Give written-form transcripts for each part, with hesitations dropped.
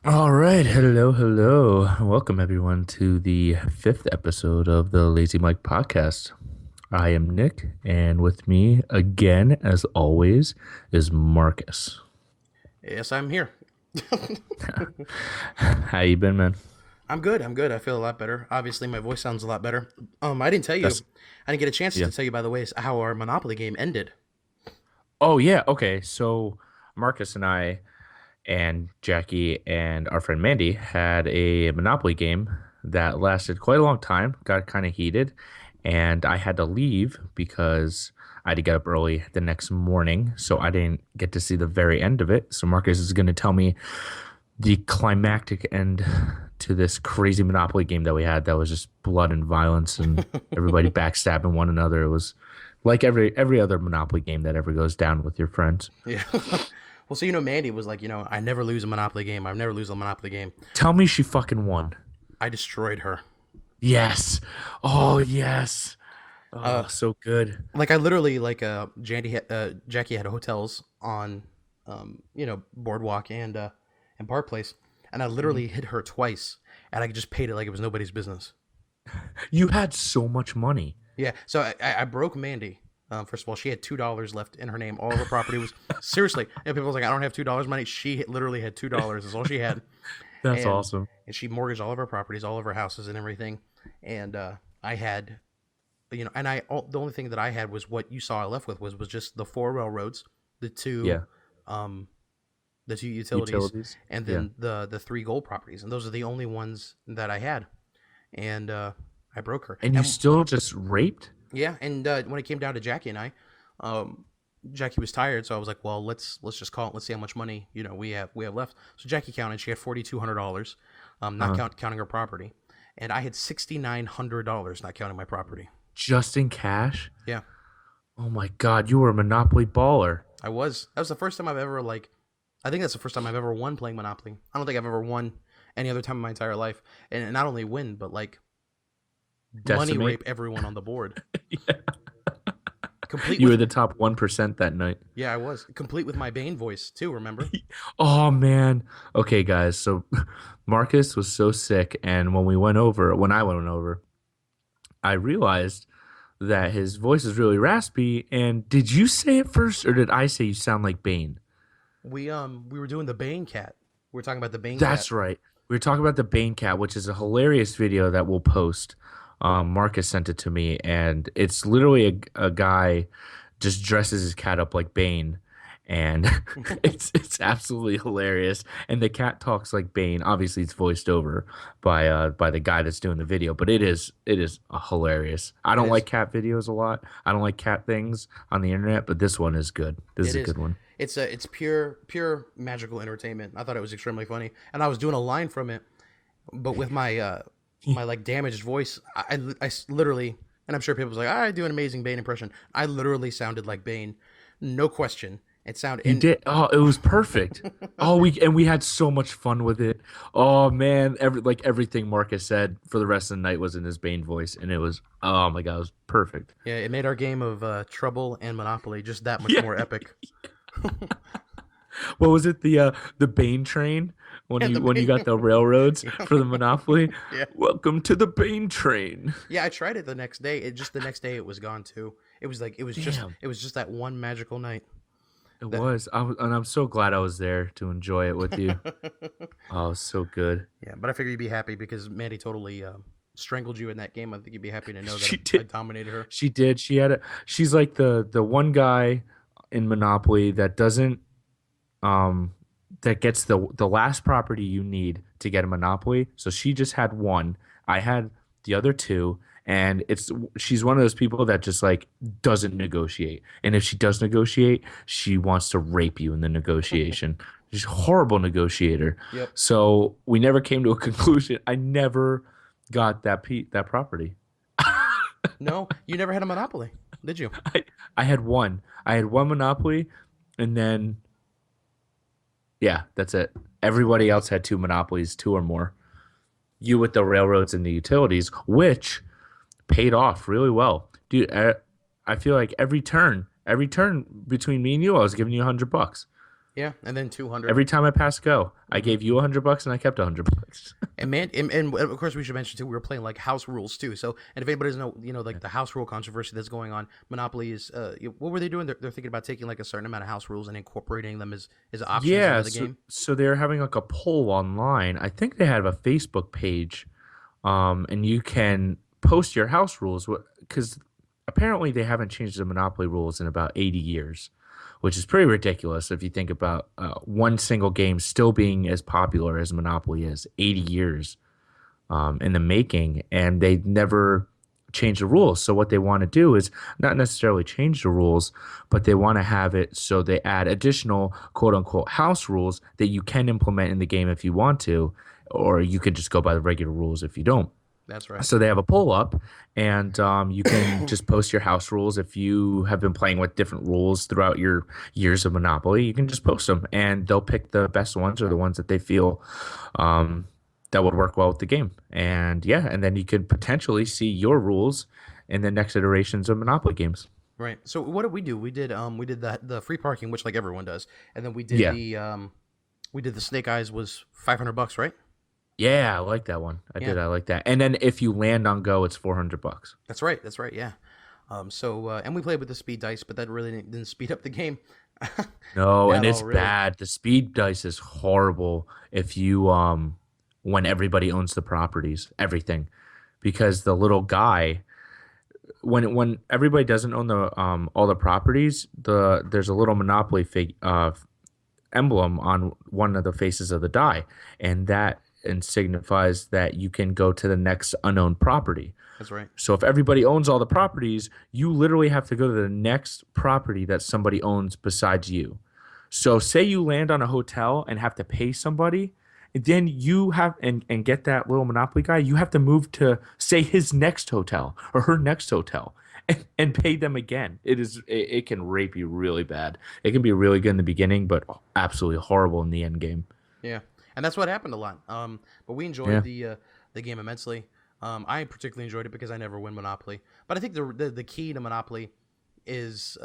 All right, hello. Welcome everyone to the fifth episode of the Lazy Mike podcast. I am Nick, and with me again, as always, is Marcus. Yes, I'm here. How you been, man? I'm good. I'm good. I feel a lot better. Obviously, my voice sounds a lot better. I didn't tell you. That's I didn't get a chance yeah. to tell you, by the way, is how our Monopoly game ended. Oh yeah, okay. So Marcus and I and Jackie and our friend Mandy had a Monopoly game that lasted quite a long time, got kind of heated, and I had to leave because I had to get up early the next morning, so I didn't get to see the very end of it. So Marcus is going to tell me the climactic end to this crazy Monopoly game that we had that was just blood and violence and everybody backstabbing one another. It was like every other Monopoly game that ever goes down with your friends. Yeah. Well, so Mandy was like, I never lose a Monopoly game. I never lose a Monopoly game. Tell me she fucking won. I destroyed her. Yes. Oh, yes. Uh, Oh, so good. like I literally Jackie had hotels on, Boardwalk and Park Place, and I Mhm. literally hit her twice, and I just paid it like it was nobody's business. You had so much money. Yeah, so I broke Mandy. First of all, she had $2 left in her name. All of her property was seriously. People was like, I don't have $2 money. She literally had $2. Is all she had, That's and awesome. and she mortgaged all of her properties, all of her houses, and everything. And I had, the only thing that I had was what you saw. I left with was just the four railroads, the two, Yeah. um, the two utilities, Utilities. and Yeah. then the three gold properties. And those are the only ones that I had. And I broke her. And you And still just raped? yeah, and when it came down to Jackie and I, um, Jackie was tired, so I was like, "Well, let's just call it. Let's see how much money we have left." So Jackie counted; she had $4,200, not Uh, counting her property, and I had $6,900, not counting my property. just in cash? Yeah, Oh my God, you were a Monopoly baller. I was. That was the first time I've ever I think that's the first time I've ever won playing Monopoly. I don't think I've ever won any other time in my entire life, and not only win, but money Decimate? rape everyone on the board, Yeah. complete You were with the top 1% that night. yeah, I was complete with my Bane voice too. Remember? Oh man. Okay, guys. So Marcus was so sick, and when I went over, I realized that his voice is really raspy. And did you say it first, or did I say you sound like Bane? We were doing the Bane Cat. We were talking about the Bane Cat. That's right. We were talking about the Bane Cat, which is a hilarious video that we'll post. Marcus sent it to me, and it's literally a guy just dresses his cat up like Bane, and it's absolutely hilarious. And the cat talks like Bane. Obviously, it's voiced over by the guy that's doing the video, but it is hilarious. I It don't like is. cat videos a lot. I don't like cat things on the internet, but this one is good. This is It a is. good one. It's pure magical entertainment. I thought it was extremely funny, and I was doing a line from it, but with my damaged voice, literally, and I'm sure people was like, I do an amazing Bane impression. I literally sounded like Bane, no question. It sounded You in. did. Oh, it was perfect. Oh, we had so much fun with it. Oh man, everything Marcus said for the rest of the night was in his Bane voice, and it was oh my God, it was perfect. Yeah, it made our game of Trouble and Monopoly just that much Yeah. more epic. What was it? The Bane train when And you the when you Bane. got the railroads for the Monopoly. Yeah. Welcome to the Bane train. Yeah, I tried it the next day. The next day it was gone too. It was like Damn, it was just that one magical night. it That was. And I'm so glad I was there to enjoy it with you. Oh, it was so good. Yeah, but I figure you'd be happy because Maddie totally strangled you in that game. I think you'd be happy to know that She I did. dominated her. She did. She's like the one guy in Monopoly that doesn't um that gets the last property you need to get a monopoly. So she just had one. I had the other two, and it's she's one of those people that just like doesn't negotiate. And if she does negotiate, she wants to rape you in the negotiation. She's a horrible negotiator. Yep. So we never came to a conclusion. I never got that property. No, you never had a monopoly, did you? I, I had one. I had one monopoly, and then yeah, that's it. Everybody else had two monopolies, two or more. You with the railroads and the utilities, which paid off really well, dude. I feel like every turn between me and you, I was giving you $100. Yeah, and then 200. Every time I pass go, I Hmm. gave you $100 and I kept $100. And man, and of course we should mention too, we were playing like house rules too. So, and if anybody doesn't know, like the house rule controversy that's going on, Monopoly is, what were they doing? They're thinking about taking like a certain amount of house rules and incorporating them as options into Yeah, the game. so they're having like a poll online. I think they have a Facebook page, and you can post your house rules because apparently they haven't changed the Monopoly rules in about 80 years, which is pretty ridiculous if you think about one single game still being as popular as Monopoly is. 80 years in the making, and they never change the rules. So what they want to do is not necessarily change the rules, but they want to have it so they add additional quote unquote house rules that you can implement in the game if you want to, or you could just go by the regular rules if you don't. That's right. So they have a poll up, and you can just post your house rules. If you have been playing with different rules throughout your years of Monopoly, you can just post them, and they'll pick the best ones or the ones that they feel um, that would work well with the game. And yeah, and then you could potentially see your rules in the next iterations of Monopoly games. Right. So what did we do? We did the free parking, which like everyone does, and then Yeah, we did the Snake Eyes was $500, right? yeah, I like that one. I Yeah, did. I like that. And then if you land on go, it's $400. that's right. That's right. Yeah. And we played with the speed dice, but that really didn't speed up the game No, and at it's all, really. bad. The speed dice is horrible if you when everybody owns the properties, everything. Because the little guy when everybody doesn't own the all the properties, there's a little monopoly emblem on one of the faces of the die, and that and signifies that you can go to the next unknown property. That's right. So if everybody owns all the properties, you literally have to go to the next property that somebody owns besides you. So say you land on a hotel and have to pay somebody, and then you have and get that little Monopoly guy, you have to move to say his next hotel or her next hotel and pay them again. It can rape you really bad. It can be really good in the beginning, but absolutely horrible in the end game. Yeah, and that's what happened a lot. But we enjoyed Yeah. the game immensely. I particularly enjoyed it because I never win Monopoly. But I think the key to Monopoly is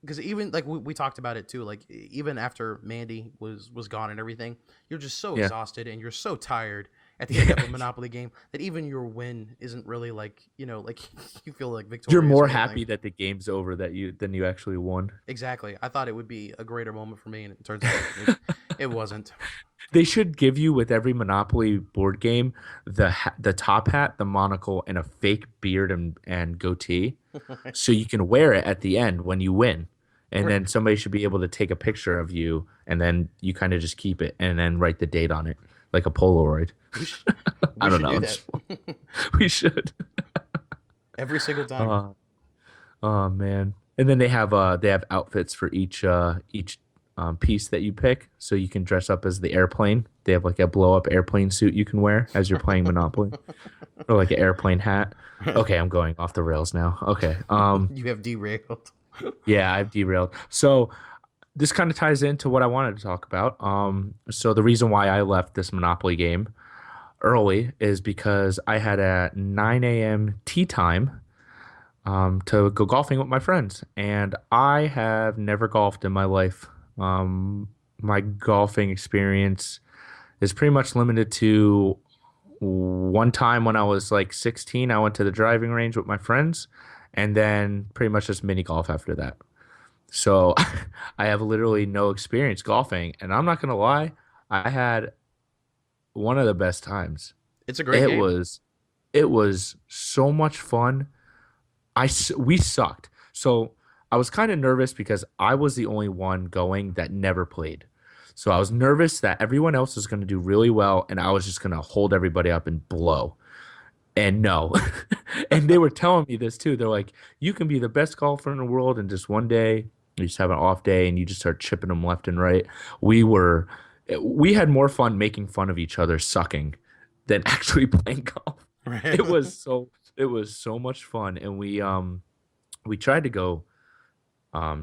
because even like we talked about it too. Like even after Mandy was gone and everything, you're just so Yeah. exhausted and you're so tired at the end of a Monopoly game that even your win isn't really like like you feel like You're victorious more or anything. happy that the game's over that you than you actually won. Exactly. I thought it would be a greater moment for me, and it turns out it wasn't. They should give you with every Monopoly board game the top hat, the monocle, and a fake beard and goatee, so you can wear it at the end when you win, and Right. then somebody should be able to take a picture of you, and then you kind of just keep it and then write the date on it like a Polaroid. We should, I we don't should know. do that We should. every single time. Uh, oh man. And then they have outfits for each piece that you pick, so you can dress up as the airplane. They have like a blow up airplane suit you can wear as you're playing Monopoly, or like an airplane hat. Okay, I'm going off the rails now. Okay. You have derailed. Yeah, I've derailed. So this kind of ties into what I wanted to talk about. So the reason why I left this Monopoly game early is because I had a 9 a.m. tea time to go golfing with my friends, and I have never golfed in my life. My golfing experience is pretty much limited to one time when I was like 16. I went to the driving range with my friends, and then pretty much just mini golf after that. So I have literally no experience golfing, and I'm not gonna lie, I had one of the best times. It's a great It game. was it was so much fun. We sucked. So I was kind of nervous because I was the only one going that never played. So I was nervous that everyone else was going to do really well and I was just going to hold everybody up and blow. And no. And they were telling me this too. They're like, you can be the best golfer in the world and just one day you just have an off day and you just start chipping them left and right. We were we had more fun making fun of each other sucking than actually playing golf. Right. It was so it was so much fun, and we tried to go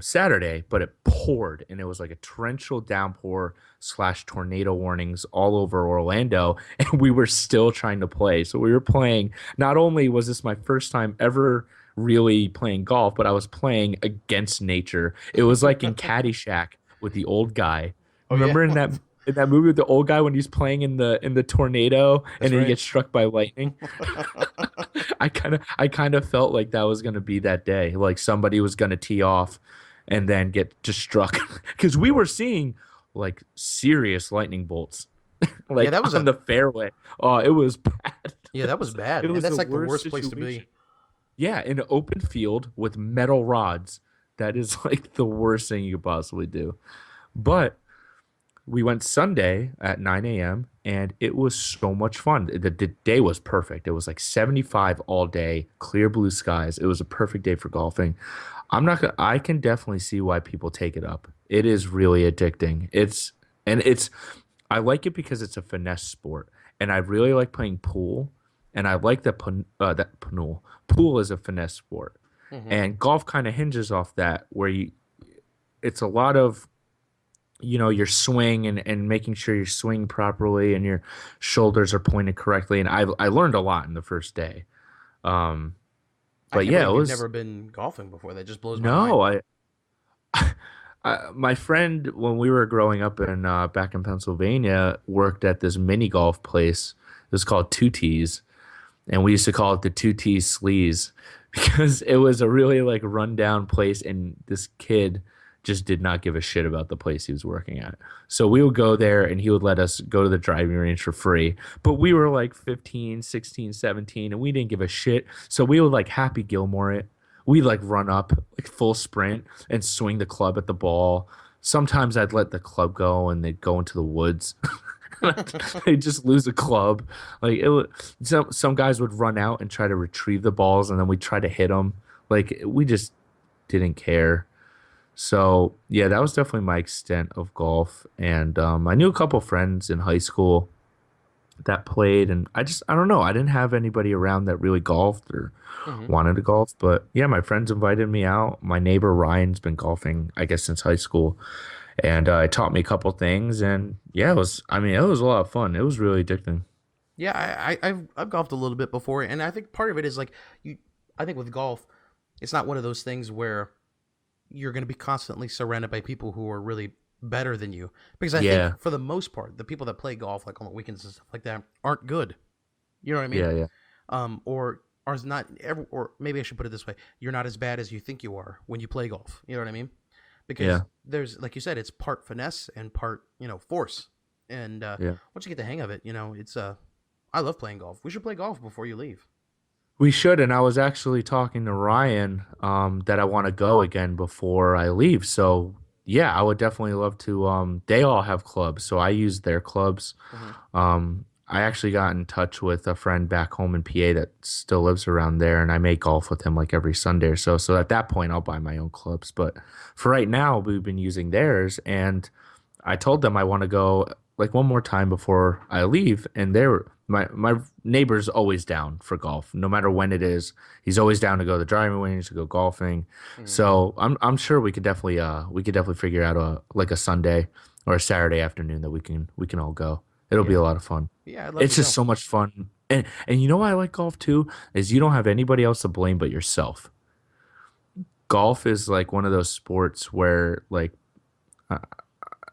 Saturday, but it poured, and it was like a torrential downpour slash tornado warnings all over Orlando, and we were still trying to play. So we were playing. Not only was this my first time ever really playing golf, but I was playing against nature. It was like in Caddyshack with the old guy. Oh yeah, Remember in that movie with the old guy when he's playing in the tornado that's and then he right. gets struck by lightning? I kind of felt like that was gonna be that day. Like somebody was gonna tee off and then get just struck because we were seeing like serious lightning bolts Yeah, like that was on a the fairway. Oh, it was bad. yeah, that was bad, It man. was That's the like the worst worst place to be. situation. Yeah, in an open field with metal rods. That is like the worst thing you could possibly do. But we went Sunday at 9 a.m. and it was so much fun. The day was perfect. It was like 75 all day, clear blue skies. It was a perfect day for golfing. I'm not gonna, I can definitely see why people take it up. It is really addicting. It's, I like it because it's a finesse sport. And I really like playing pool. And I like pool is a finesse sport. Hmm. And golf kind of hinges off that, where it's a lot of your swing and making sure you're swinging properly and your shoulders are pointed correctly. And I learned a lot in the first day. Um, I but can't yeah, it believe you've was never been golfing before. That just blows my mind. no, my friend when we were growing up in back in Pennsylvania worked at this mini golf place. It was called Two Tees, and we used to call it the Two Tees Sleaze because it was a really like rundown place, and this kid just did not give a shit about the place he was working at. So we would go there and he would let us go to the driving range for free. But we were like 15, 16, 17, and we didn't give a shit. So we would like Happy Gilmore it. We'd like run up like full sprint and swing the club at the ball. Sometimes I'd let the club go and they'd go into the woods. They just lose a club. Like some guys would run out and try to retrieve the balls, and then we'd try to hit them. Like we just didn't care. So yeah, that was definitely my extent of golf. And I knew a couple friends in high school that played, and I don't know. I didn't have anybody around that really golfed or Hmm. wanted to golf. But yeah, my friends invited me out. My neighbor Ryan's been golfing, I guess, since high school, and it taught me a couple things. And yeah, it was. I mean, it was a lot of fun. It was really addicting. Yeah, I've golfed a little bit before, and I think part of it is like you. I think with golf, it's not one of those things where you're going to be constantly surrounded by people who are really better than you. Because I think Yeah, for the most part, the people that play golf like on the weekends and stuff like that aren't good. You know what I mean? yeah, yeah, Or are not ever, or maybe I should put it this way: you're not as bad as you think you are when you play golf. You know what I mean? Because yeah, there's, like you said, it's part finesse and part force. And yeah. once you get the hang of it, it's I love playing golf. We should play golf before you leave. We should, and I was actually talking to Ryan that I want to go again before I leave. So yeah, I would definitely love to. They all have clubs, so I use their clubs. Hmm. I actually got in touch with a friend back home in PA that still lives around there, and I make golf with him like every Sunday or so. So at that point, I'll buy my own clubs. But for right now, we've been using theirs, and I told them I want to go like one more time before I leave, and they're my neighbor's always down for golf, no matter when it is. He's always down to go to the driving range to go golfing. Hmm. So I'm sure we could definitely figure out a like a Sunday or a Saturday afternoon that we can all go. It'll be Yeah, a lot of fun. yeah, I'd love It's to just go. so much fun. And you know why I like golf too is you don't have anybody else to blame but yourself. Golf is like one of those sports where like uh,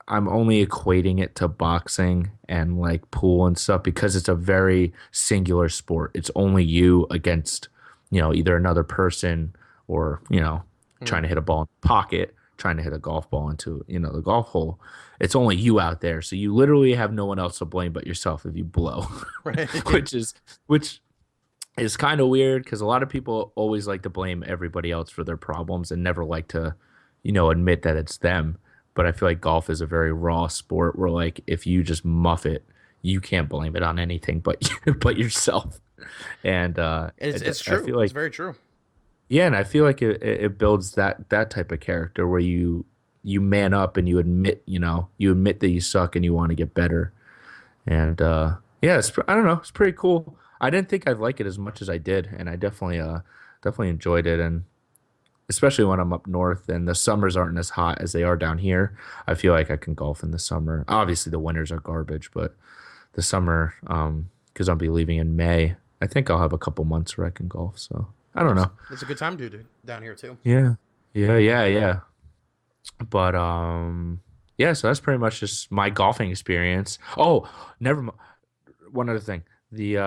I'm only equating it to boxing and like pool and stuff because it's a very singular sport. It's only you against, either another person or, trying Hmm. to hit a ball in the pocket, trying to hit a golf ball into, the golf hole. It's only you out there. So you literally have no one else to blame but yourself if you blow, Right. which is, which is kind of weird because a lot of people always like to blame everybody else for their problems and never like to, admit that it's them. But I feel like golf is a very raw sport where like if you just muff it, you can't blame it on anything but but yourself. And It's I true. feel It's like very true. yeah, and I feel like it builds that type of character where you man up and you admit that you suck and you want to get better. And yeah, I don't know, it's pretty cool. I didn't think I'd like it as much as I did, and I definitely enjoyed it. And especially when I'm up north and the summers aren't as hot as they are down here, I feel like I can golf in the summer. Obviously, the winters are garbage, but the summer, because I'll be leaving in May, I think I'll have a couple months where I can golf. So I don't know. It's a good time to do down here too. Yeah, yeah, yeah, yeah. But yeah, so that's pretty much just my golfing experience. Oh, never mind. One other thing. The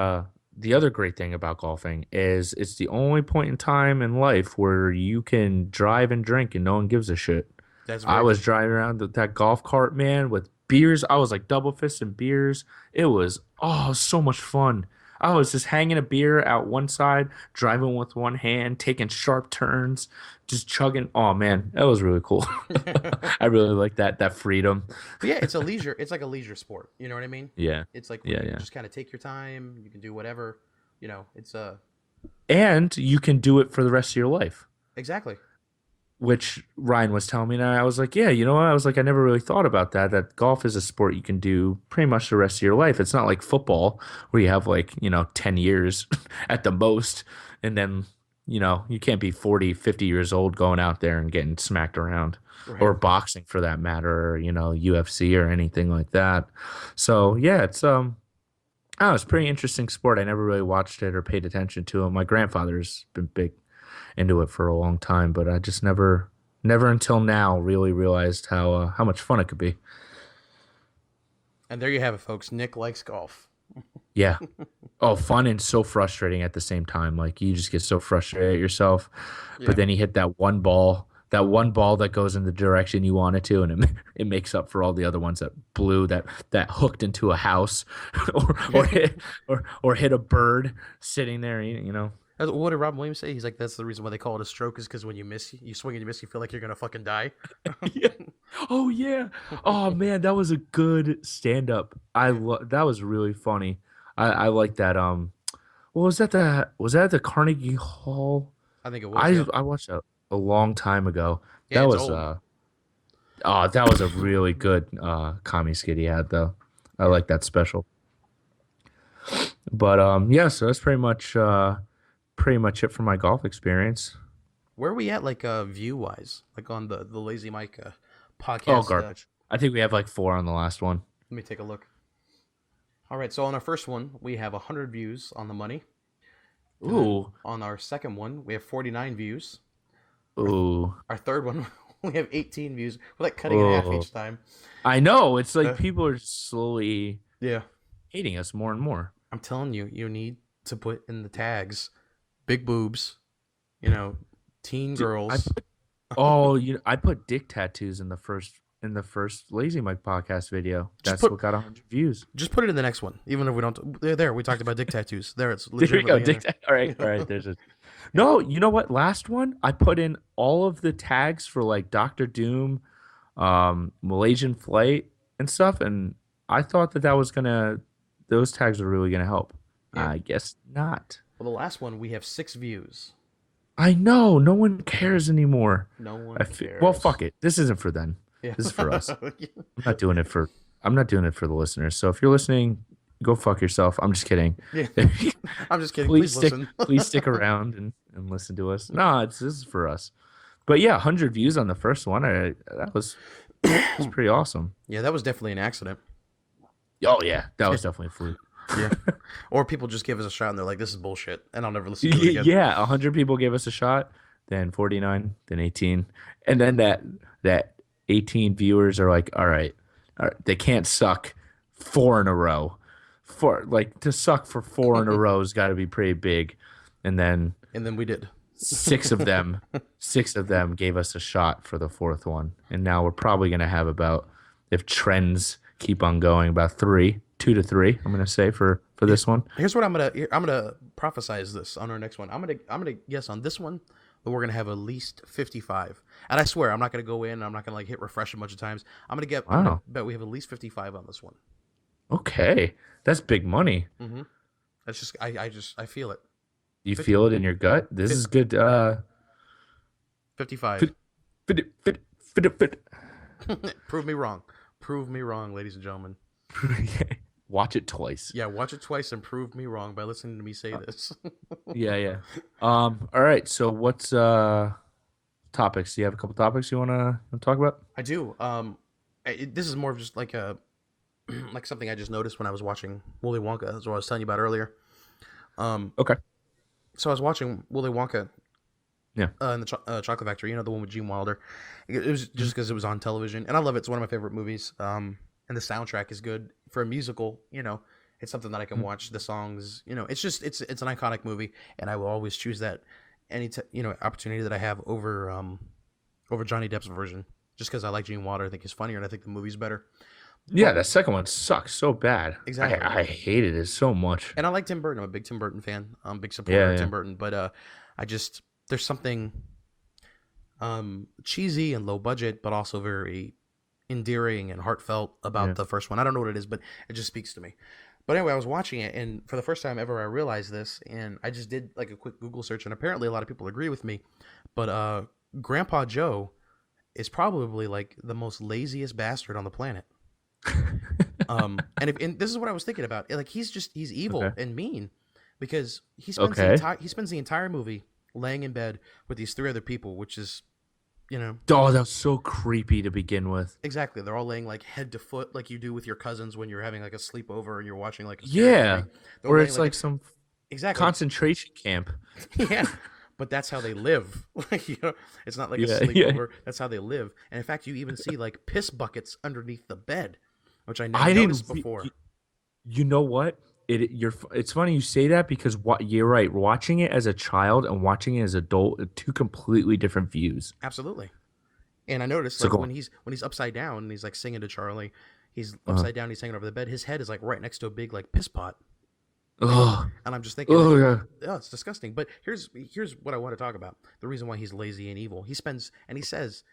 other great thing about golfing is it's the only point in time in life where you can drive and drink and no one gives a shit. That's I very was true. driving around with that golf cart, man, with beers. I was like double fisting beers. It was so much fun. I was just hanging a beer out one side, driving with one hand, taking sharp turns, just chugging. Oh man, that was really cool. I really like that freedom. But yeah, it's a leisure. It's like a leisure sport. You know what I mean? Yeah. It's like where Yeah, you yeah. just kind of take your time. You can do whatever. It's And you can do it for the rest of your life. exactly. Which Ryan was telling me, and I was like, yeah, you know what? I was like, I never really thought about that. That golf is a sport you can do pretty much the rest of your life. It's not like football where you have like, 10 years at the most. And then, you can't be 40, 50 years old going out there and getting smacked around Right. or boxing for that matter, or, UFC or anything like that. So yeah, it's a pretty interesting sport. I never really watched it or paid attention to it. My grandfather's been big into it for a long time, but I just never until now really realized how much fun it could be. And there you have it, folks. Nick likes golf. Yeah. Oh, fun and so frustrating at the same time. Like you just get so frustrated at yourself, but Yeah. then you hit that one ball that goes in the direction you want it to, and it makes up for all the other ones that blew that hooked into a house, or hit a bird sitting there. What did Robin Williams say? He's like, that's the reason why they call it a stroke is because when you swing and you miss, you feel like you're gonna fucking die. Yeah. Oh yeah. Oh man, that was a good stand up. Yeah, That was really funny. I like that. What was that? Was that the Carnegie Hall? I think it was. I Yeah, I watched that a long time ago. yeah, That it's was old. a really good commie skit he had though. I Yeah. like that special. But yeah, so that's pretty much it for my golf experience. Where are we at, like view wise, like on the Lazy Mike Oh, podcast? garbage. I think we have like 4 on the last one. Let me take a look. All right, so on our first one, we have 100 views on the money, and then Ooh. on our second one, we have 49 views. Our Ooh. our third one, we have 18 views. We're like cutting in half Oh. each time. I know. It's like Uh, people are slowly yeah, hating us more and more. I'm telling you, you need to put in the tags, big boobs, you know, teen Dude, girls. I put dick tattoos in the first Lazy Mike podcast video. Just That's put what got 100 views. just put it in the next one, even if we don't. There, we talked about dick tattoos. There, it's There you go, legitimately in dick there. tat. All right, all right. There's a no. You know what? Last one, I put in all of the tags for like Doctor Doom, Malaysian Flight and stuff, and I thought that was gonna. Those tags were really gonna help. Yeah. I guess not. Well, the last one we have 6 views. I know. No one cares anymore. No I one feel, well, cares. fuck it. This isn't for them. Yeah. This is for us. I'm not doing it for. I'm not doing it for the listeners. So if you're listening, go fuck yourself. I'm just kidding. Yeah. I'm just kidding. please Please stick. listen. Please stick around and listen to us. No, this is for us. But yeah, 100 views on the first one. That was pretty awesome. Yeah, that was definitely an accident. Oh yeah, that was definitely a fluke. Yeah. Or people just give us a shot and they're like, this is bullshit. And I'll never listen to it again. Yeah, 100 people gave us a shot, then 49, then 18, and then that 18 viewers are like, all right, they can't suck 4 in a row. To suck for 4 in a row has got to be pretty big, and then And then we did. six of them, six of them gave us a shot for the fourth one, and now we're probably gonna have about, if trends keep on going, about 2 to 3. I'm gonna say for this one. Here's what I'm gonna prophesize this on our next one. I'm gonna guess on this one that we're gonna have at least 55. And I swear I'm not gonna go in. I'm not gonna like hit refresh a bunch of times. I'm gonna Wow. bet we have at least 55 on this one. Okay, that's big money. Mm-hmm. That's just I feel it. You 50, feel it in your gut. This is good. 55. Fit, fit. Prove me wrong. Prove me wrong, ladies and gentlemen. Watch it twice. Yeah, watch it twice and prove me wrong by listening to me say this. Yeah, yeah. All right. So what's topics? Do you have a couple topics you wanna talk about? I do. This is more of just like a like something I just noticed when I was watching Willy Wonka. That's what I was telling you about earlier. Um, Okay. so I was watching Willy Wonka, Yeah. In the Chocolate Factory. You know, the one with Gene Wilder. It was just because it was on television, and I love it. It's one of my favorite movies. And the soundtrack is good for a musical. You know, it's something that I can Mhm. watch. The songs, you know, it's an iconic movie, and I will always choose that opportunity that I have over Johnny Depp's version, just because I like Gene Wilder. I think he's funnier, and I think the movie's better. Yeah, But that second one sucks so bad. exactly, I hated it so much. and I like Tim Burton. I'm a big Tim Burton fan. I'm a big supporter Yeah, of yeah, Tim Burton. But I just there's something cheesy and low budget, but also very endearing and heartfelt about yeah. the first one. I don't know what it is, but it just speaks to me. But anyway, I was watching it, and for the first time ever, I realized this, and I just did like a quick Google search, and apparently a lot of people agree with me. But Grandpa Joe is probably like the most laziest bastard on the planet. And this is what I was thinking about. Like he's evil Okay. and mean because Okay. he spends the entire movie laying in bed with these three other people, which is you know Oh, that was so creepy to begin with. exactly, they're all laying like head to foot like you do with your cousins when you're having like a sleepover and you're watching like a scary movie. Yeah. They're Or laying it's like like some exactly concentration camp. yeah. But that's how they live. Like it's not like a Yeah, yeah. sleepover. That's how they live. And in fact, you even see like piss buckets underneath the bed, which I never I didn't. noticed before. You know what? It's funny you say that because what you're right. Watching it as a child and watching it as adult are two completely different views. Absolutely. And I noticed So like go on. when he's upside down and he's like singing to Charlie, he's Uh, upside down, he's hanging over the bed. His head is like right next to a big like piss pot, and oh, and I'm just thinking like, oh yeah. oh, it's disgusting. But here's what I want to talk about. The reason why he's lazy and evil. He says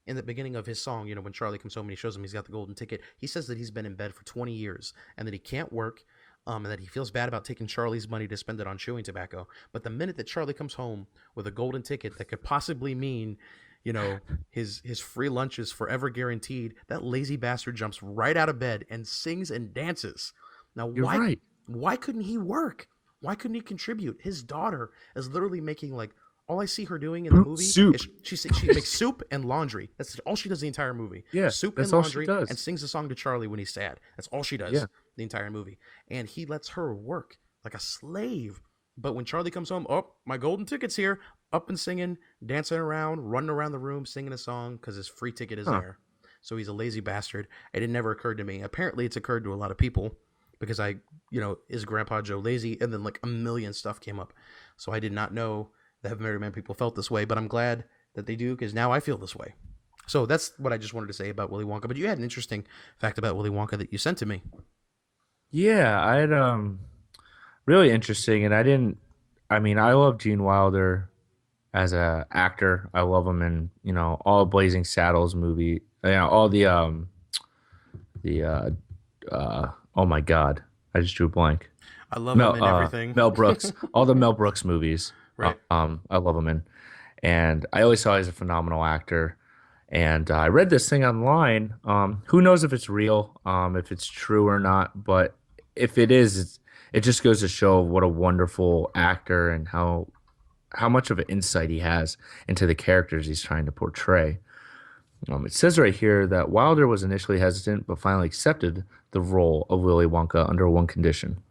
in the beginning of his song, you know, when Charlie comes home and he shows him he's got the golden ticket, he says that he's been in bed for 20 years and that he can't work. And that he feels bad about taking Charlie's money to spend it on chewing tobacco. But the minute that Charlie comes home with a golden ticket that could possibly mean, you know, his free lunch is forever guaranteed, that lazy bastard jumps right out of bed and sings and dances. Now, You're why right. why couldn't he work? Why couldn't he contribute? His daughter is literally making like all I see her doing in the movie Soup. is she makes soup and laundry. That's all she does the entire movie. Yeah, Soup and that's all she laundry and does. sings a song to Charlie when he's sad. That's all she Yeah. does the entire movie. And he lets her work like a slave. But when Charlie comes home, oh, my golden ticket's here, up and singing, dancing around, running around the room, singing a song because his free ticket is Huh. there. So he's a lazy bastard. And it never occurred to me. Apparently, it's occurred to a lot of people because is Grandpa Joe lazy? And then like a million stuff came up. So I did not know that very many people felt this way, but I'm glad that they do because now I feel this way. So that's what I just wanted to say about Willy Wonka. But you had an interesting fact about Willy Wonka that you sent to me. Yeah, I had really interesting, and I didn't. I mean, I love Gene Wilder as a actor. I love him in all Blazing Saddles movie. All the oh my God, I just drew a blank. I love him in everything. Mel Brooks, all the Mel Brooks movies. Right. I love him in, and I always saw he's a phenomenal actor. And I read this thing online. Who knows if it's real, if it's true or not? But if it is, it just goes to show what a wonderful actor and how much of an insight he has into the characters he's trying to portray. It says right here that Wilder was initially hesitant, but finally accepted the role of Willy Wonka under one condition.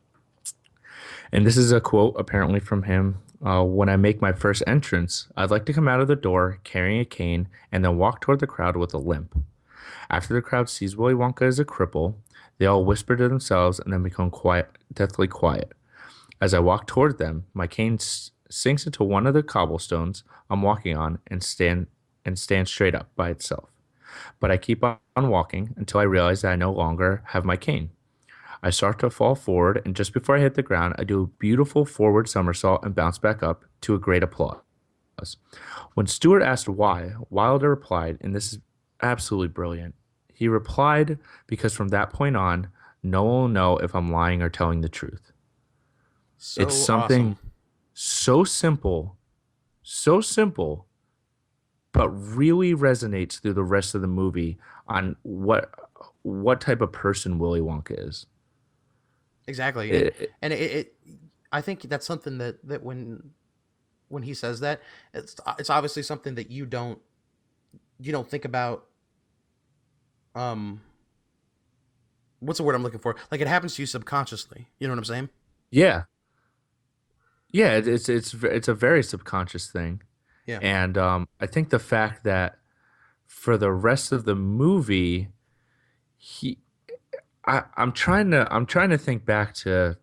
And this is a quote apparently from him. When I make my first entrance, I'd like to come out of the door carrying a cane and then walk toward the crowd with a limp. After the crowd sees Willy Wonka as a cripple, they all whisper to themselves and then become quiet, deathly quiet. As I walk toward them, my cane sinks into one of the cobblestones I'm walking on and stand straight up by itself. But I keep on walking until I realize that I no longer have my cane. I start to fall forward, and just before I hit the ground, I do a beautiful forward somersault and bounce back up to a great applause. When Stewart asked why, Wilder replied, and this is absolutely brilliant. He replied, because from that point on, no one will know if I'm lying or telling the truth. It's So awesome. something so simple, but really resonates through the rest of the movie on what type of person Willy Wonka is. Exactly. It, And it I think that's something that when he says that, it's obviously something that you don't think about um what's the word I'm looking for? Like it happens to you subconsciously. You know what I'm saying? yeah, yeah, it's a very subconscious thing, Yeah. And I think the fact that for the rest of the movie, he I'm trying to think back to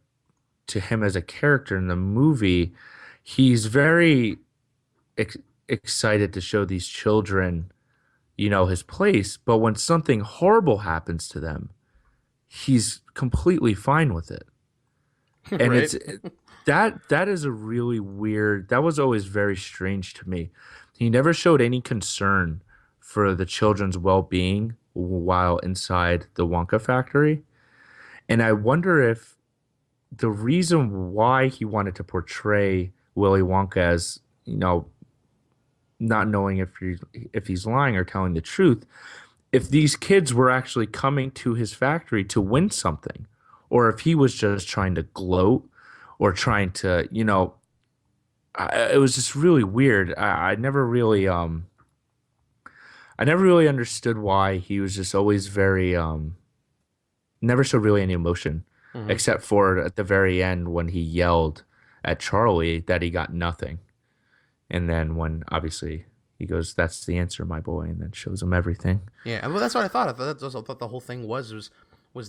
him as a character in the movie. He's very ex excited to show these children, his place, but when something horrible happens to them, he's completely fine with it. And Right. that is a really weird, that was always very strange to me. He never showed any concern for the children's well-being while inside the Wonka factory. And I wonder if the reason why he wanted to portray Willy Wonka as, not knowing if he's lying or telling the truth, if these kids were actually coming to his factory to win something, or if he was just trying to gloat or trying to, it was just really weird. I never really understood why he was just always very, never showed really any emotion, Hmm. except for at the very end when he yelled at Charlie that he got nothing. And then when obviously he goes, "That's the answer, my boy," and then shows him everything Yeah, well, that's what I thought. I thought the whole thing was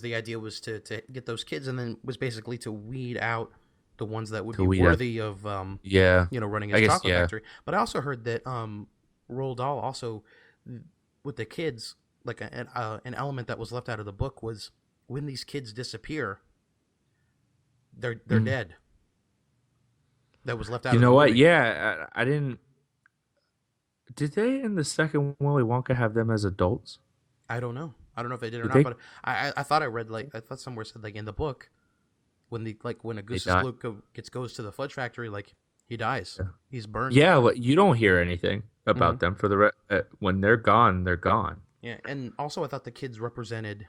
the idea was to get those kids, and then was basically to weed out the ones that would to be weed out. worthy of Yeah, running I his guess, chocolate yeah. factory. But I also heard that Roald Dahl also, with the kids, like an element that was left out of the book was when these kids disappear, they're Mm. dead. That was left out You of the know what? movie. Yeah, I didn't. Did they in the second Willy Wonka have them as adults? I don't know. I don't know if they did or Did not, they? but I thought I read I thought somewhere said like in the book when the like when They Augustus died. Gloop goes to the fudge factory, like he dies, Yeah, he's burned. yeah, but you don't hear anything Hmm. about them for when they're gone. They're gone. Yeah, and also I thought the kids represented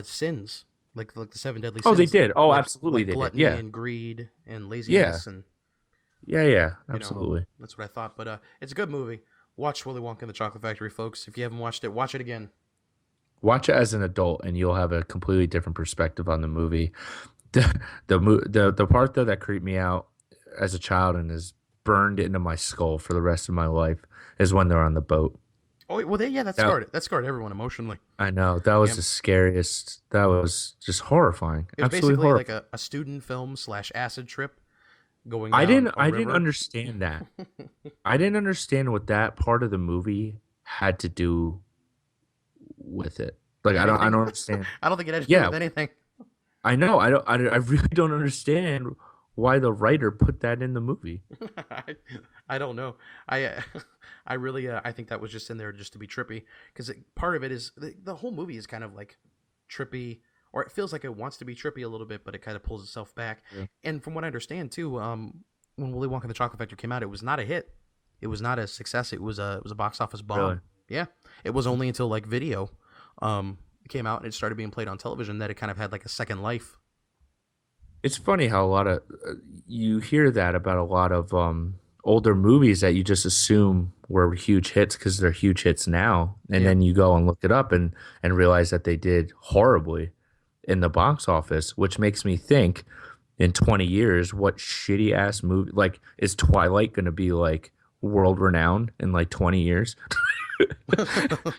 sins, like the seven deadly Oh, they sins, did. Oh, like absolutely, they did. gluttony Yeah, and greed and yeah, laziness, and yeah, yeah. you know Absolutely. that's what I thought. But it's a good movie. Watch Willy Wonka and the Chocolate Factory, folks. If you haven't watched it, watch it again. Watch it as an adult, and you'll have a completely different perspective on the movie. The part though that creeped me out as a child and is burned into my skull for the rest of my life is when they're on the boat. Oh well, yeah, That that scarred everyone emotionally. I know that was Yeah, the scariest. That was just horrifying, it was absolutely basically like horrifying. a student film slash acid trip going down a I didn't river. understand that. I didn't understand what that part of the movie had to do with it. Like I Anything? don't understand. I don't think it had to do Yeah, with anything. I know. I really don't understand why the writer put that in the movie. I, I don't know. I I really I think that was just in there just to be trippy because part of it is the whole movie is kind of like trippy, or it feels like it wants to be trippy a little bit, but it kind of pulls itself back. Yeah. And from what I understand too, when Willy Wonka and the Chocolate Factory came out, it was not a hit. It was not a success. It was a box office bomb. Really. Yeah, it was only until like video came out and it started being played on television that it kind of had like a second life. It's funny how a lot of you hear that about a lot of older movies that you just assume were huge hits because they're huge hits now, and Yeah. then you go and look it up and realize that they did horribly in the box office, which makes me think in 20 years what shitty ass movie like is Twilight going to be like world renowned in like 20 years?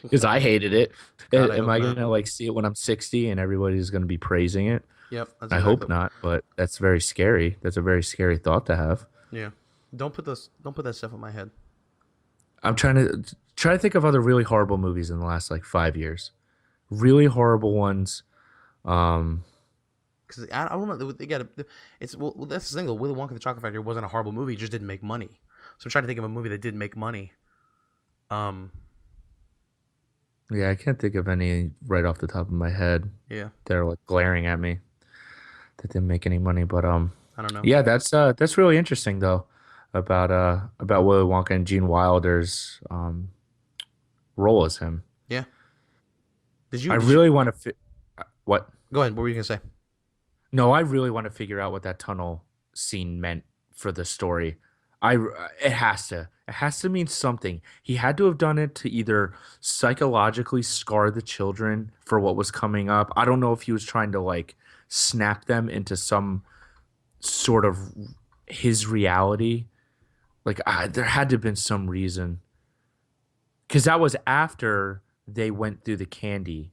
Because I hated it. God, I Am hope I not. gonna like see it when I'm 60 and everybody's gonna be praising it? Yep, that's I exactly. hope not, but that's very scary. That's a very scary thought to have. Yeah. Don't put that stuff in my head. I'm try to think of other really horrible movies in the last like 5 years. Really horrible ones. Um, Because I don't know. They got it's well. That's the thing. Though. Willy Wonka and the Chocolate Factory wasn't a horrible movie. It just didn't make money. So I'm trying to think of a movie that did make money. Um. yeah, I can't think of any right off the top of my head. Yeah. They're like glaring at me that didn't make any money. But I don't know. yeah, that's really interesting though about Willy Wonka and Gene Wilder's role as him. Yeah. I Did you really want to what? go ahead? What were you gonna say? No, I really want to figure out what that tunnel scene meant for the story. I it has to mean something. He had to have done it to either psychologically scar the children for what was coming up. I don't know if he was trying to like snap them into some sort of his reality, Like there had to have been some reason because that was after they went through the candy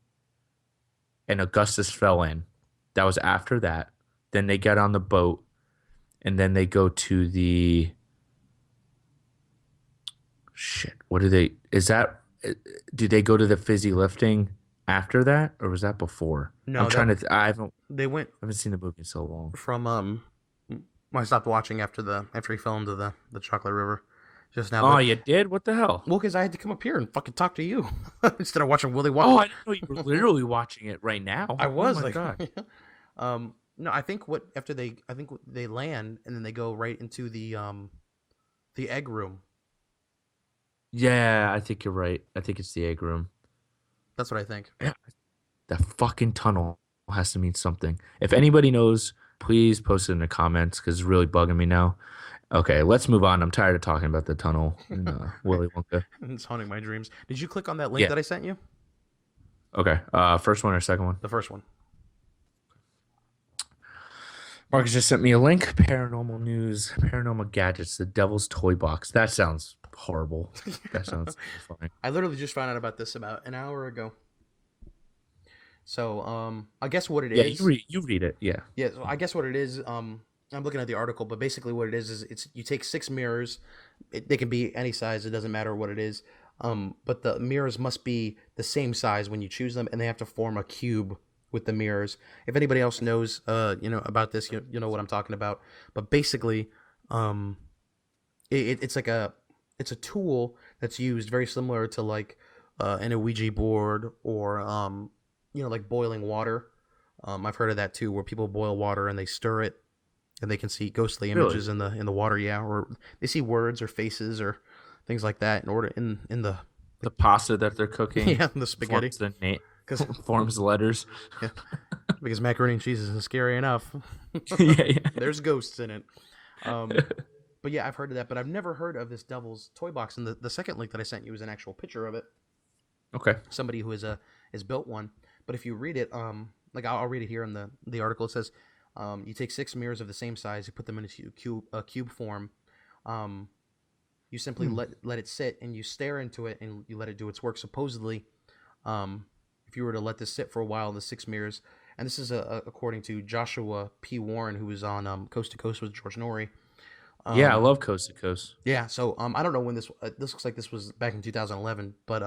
and Augustus fell in. That was after that. Then they get on the boat and then they go to the shit. What do they? Is that? Do they go to the fizzy lifting after that, or was that before? I'm No, trying that to. they went I haven't seen the movie in so long. from when I stopped watching after he fell into the chocolate river just now. Oh, But you did? What the hell? well, because I had to come up here and fucking talk to you instead of watching Willie Oh, Wonka. I didn't know you were literally watching it right I now. Oh was my like, god. no, I think what after they I think they land and then they go right into the egg room. Yeah, I think you're right. I think it's the egg room. That's what I think. Yeah, that fucking tunnel has to mean something. If anybody knows, please post it in the comments because it's really bugging me now. Okay, let's move on. I'm tired of talking about the tunnel in Willy Wonka. It's haunting my dreams. Did you click on that link Yeah. that I sent you? Okay. First one or second one? The first one. Marcus just sent me a link. Paranormal news, paranormal gadgets, the devil's toy box. That sounds horrible. That sounds funny. I literally just found out about this about an hour ago. So, I guess what it Yeah, is. you read it. Yeah. Yeah, so I guess what it is. I'm looking at the article, but basically what it is it's you take six mirrors. They can be any size. It doesn't matter what it is. But the mirrors must be the same size when you choose them, and they have to form a cube with the mirrors. If anybody else knows, about this, you know what I'm talking about. But basically, um, it's like it's a tool that's used very similar to like an Ouija board or like boiling water. I've heard of that too, where people boil water and they stir it, and they can see ghostly Really? images in the water. Yeah, or they see words or faces or things like that in order in the The pasta that they're cooking yeah, the spaghetti. forms the name, Because forms letters. yeah, because macaroni and cheese isn't scary enough. Yeah, yeah. There's ghosts in it. Um, but yeah, I've heard of that, but I've never heard of this devil's toy box. And the second link that I sent you is an actual picture of it. Okay. Somebody who has built one. But if you read it, like I'll read it here in the article. It says, you take six mirrors of the same size, you put them into cube form. Um, you simply Hmm. let it sit, and you stare into it, and you let it do its work. Supposedly, if you were to let this sit for a while, the six mirrors, and this is according to Joshua P. Warren, who was on Coast to Coast with George Norrie. Yeah, I Um, love Coast to Coast. yeah, so I don't know when this looks like this was back in 2011, but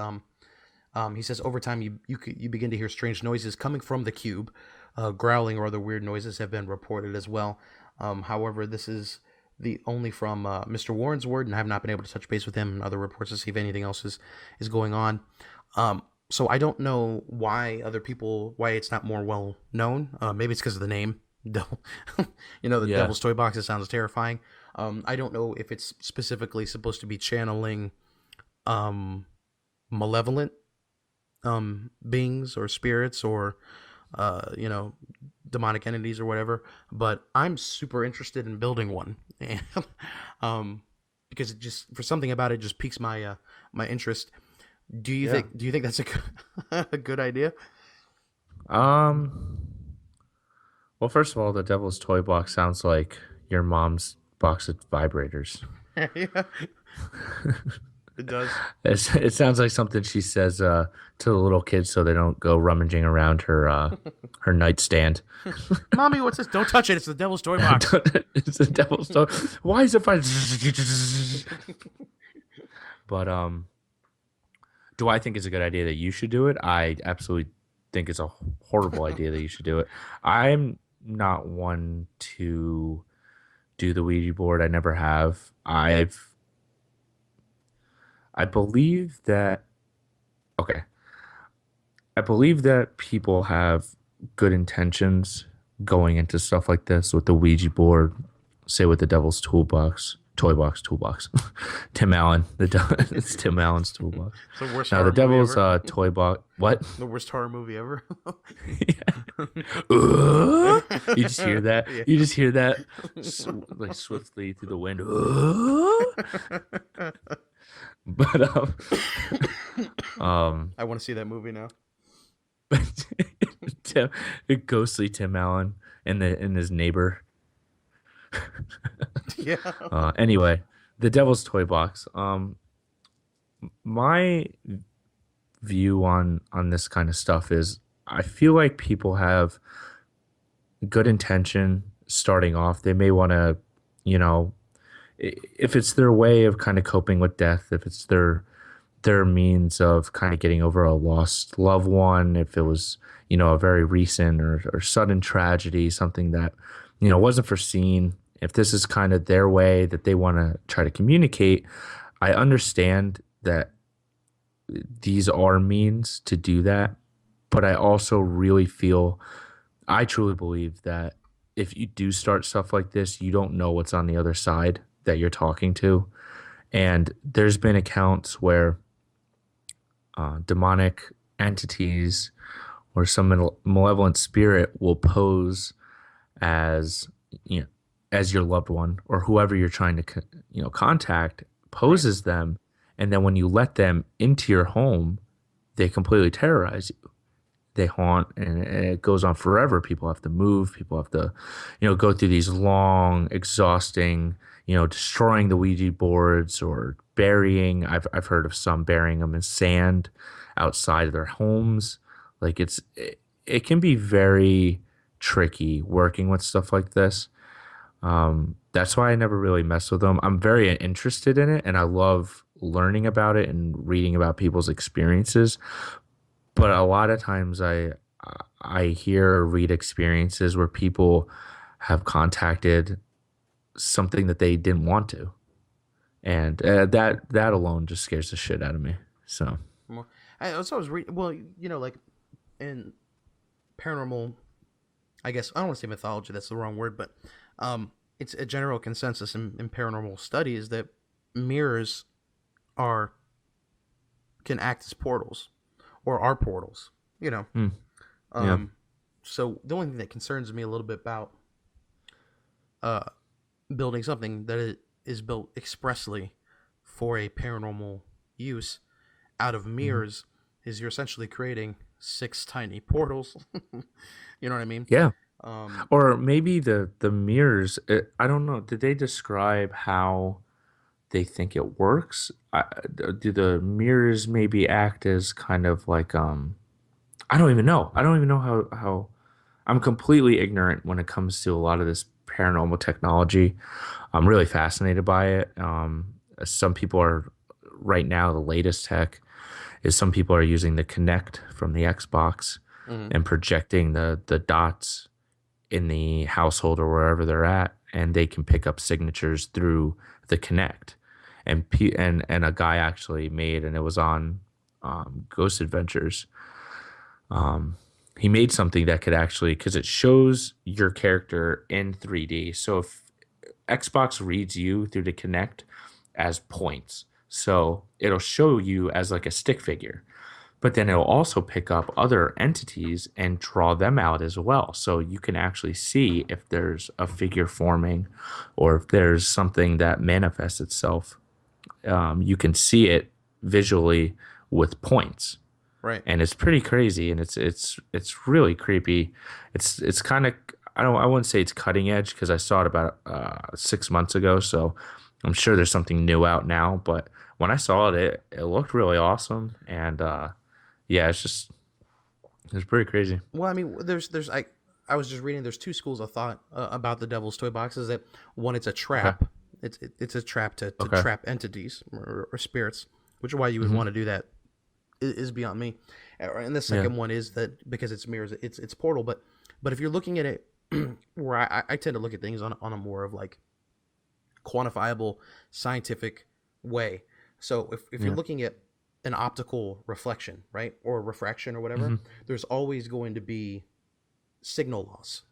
he says over time you begin to hear strange noises coming from the cube, growling or other weird noises have been reported as well. However, this is the only from Mr. Warren's word, and I have not been able to touch base with him and other reports to see if anything else is going on. So I don't know why it's not more well known. Maybe it's because of the name. Devil- the Yeah. Devil's Toy Box. It sounds terrifying. I don't know if it's specifically supposed to be channeling um, malevolent beings or spirits or uh, you know demonic entities or whatever. But I'm super interested in building one, and because it just for something about it just piques my interest. Yeah. Do you think that's a good idea? Um. Well, first of all, the devil's toy box sounds like your mom's box of vibrators. Yeah, it does. It sounds like something she says to the little kids so they don't go rummaging around her nightstand. Mommy, what's this? Don't touch it. It's the Devil's Toy Box. It's the devil's toy. Why is it fine? But do I think it's a good idea that you should do it? I absolutely think it's a horrible idea that you should do it. I'm not one to do the Ouija board. I never have. I believe that okay. I believe that people have good intentions going into stuff like this with the Ouija board, say with the Devil's toolbox. Tim Allen, it's Tim Allen's toolbox. It's the worst Now the horror movie Devil's ever. toy box. What? The worst horror movie ever. You just hear that? Yeah. You just hear that like swiftly through the wind. But um, I want to see that movie now. Tim, ghostly Tim Allen and his neighbor. Yeah. Anyway, the Devil's Toy Box. My view on this kind of stuff is I feel like people have good intention starting off. They may want to, you know, if it's their way of kind of coping with death, if it's their means of kind of getting over a lost loved one, if it was, a very recent or sudden tragedy, something that, wasn't foreseen, if this is kind of their way that they want to try to communicate, I understand that these are means to do that. But I also really feel, I truly believe that if you do start stuff like this, you don't know what's on the other side that you're talking to. And there's been accounts where demonic entities or some malevolent spirit will pose as you know as your loved one or whoever you're trying to contact Right. poses them, and then when you let them into your home, they completely terrorize you. They haunt, and it goes on forever. People have to move. People have to, go through these long, exhausting, destroying the Ouija boards or burying. I've heard of some burying them in sand outside of their homes. Like it can be very tricky working with stuff like this. That's why I never really mess with them. I'm very interested in it, and I love learning about it and reading about people's experiences. But a lot of times I hear or read experiences where people have contacted something that they didn't want to, and that alone just scares the shit out of me. So Well, I also was reading. Well, like in paranormal, I guess I don't want to say mythology. That's the wrong word, but it's a general consensus in paranormal studies that mirrors are can act as portals or are portals. You know, hmm, yeah, um, so the only thing that concerns me a little bit about uh, building something that is built expressly for a paranormal use out of hmm, mirrors is you're essentially creating six tiny portals. You know what I mean? yeah. Um, Or maybe the mirrors. I don't know. Did they describe how they think it works? Do the mirrors maybe act as kind of like I don't even know. I don't even know how I'm completely ignorant when it comes to a lot of this paranormal technology. I'm really fascinated by it. Some people are right now the latest tech is some people are using the Kinect from the Xbox mhm. and projecting the dots in the household or wherever they're at, and they can pick up signatures through the Kinect. And a guy actually made, and it was on Ghost Adventures. Um, he made something that could actually, because it shows your character in 3D. So if Xbox reads you through the Kinect as points, so it'll show you as like a stick figure, but then it'll also pick up other entities and draw them out as well. So you can actually see if there's a figure forming or if there's something that manifests itself. You can see it visually with points, Right. and it's pretty crazy, and it's really creepy. It's kind of, I wouldn't say it's cutting edge because I saw it about 6 months ago, so I'm sure there's something new out now. But when I saw it looked really awesome, and yeah, it's pretty crazy. Well, I mean, I was just reading. There's two schools of thought about the Devil's Toy Box. Is that one? It's a Okay. trap. It's a trap to Okay. trap entities or spirits, which is why you would Hmm. want to do that is beyond me. And the Yeah. second one is that because it's mirrors, it's portal. But if you're looking at it, where I tend to look at things on a more of like quantifiable scientific way. So if you're Yeah. looking at an optical reflection, right, or refraction or whatever, Hmm. there's always going to be signal loss.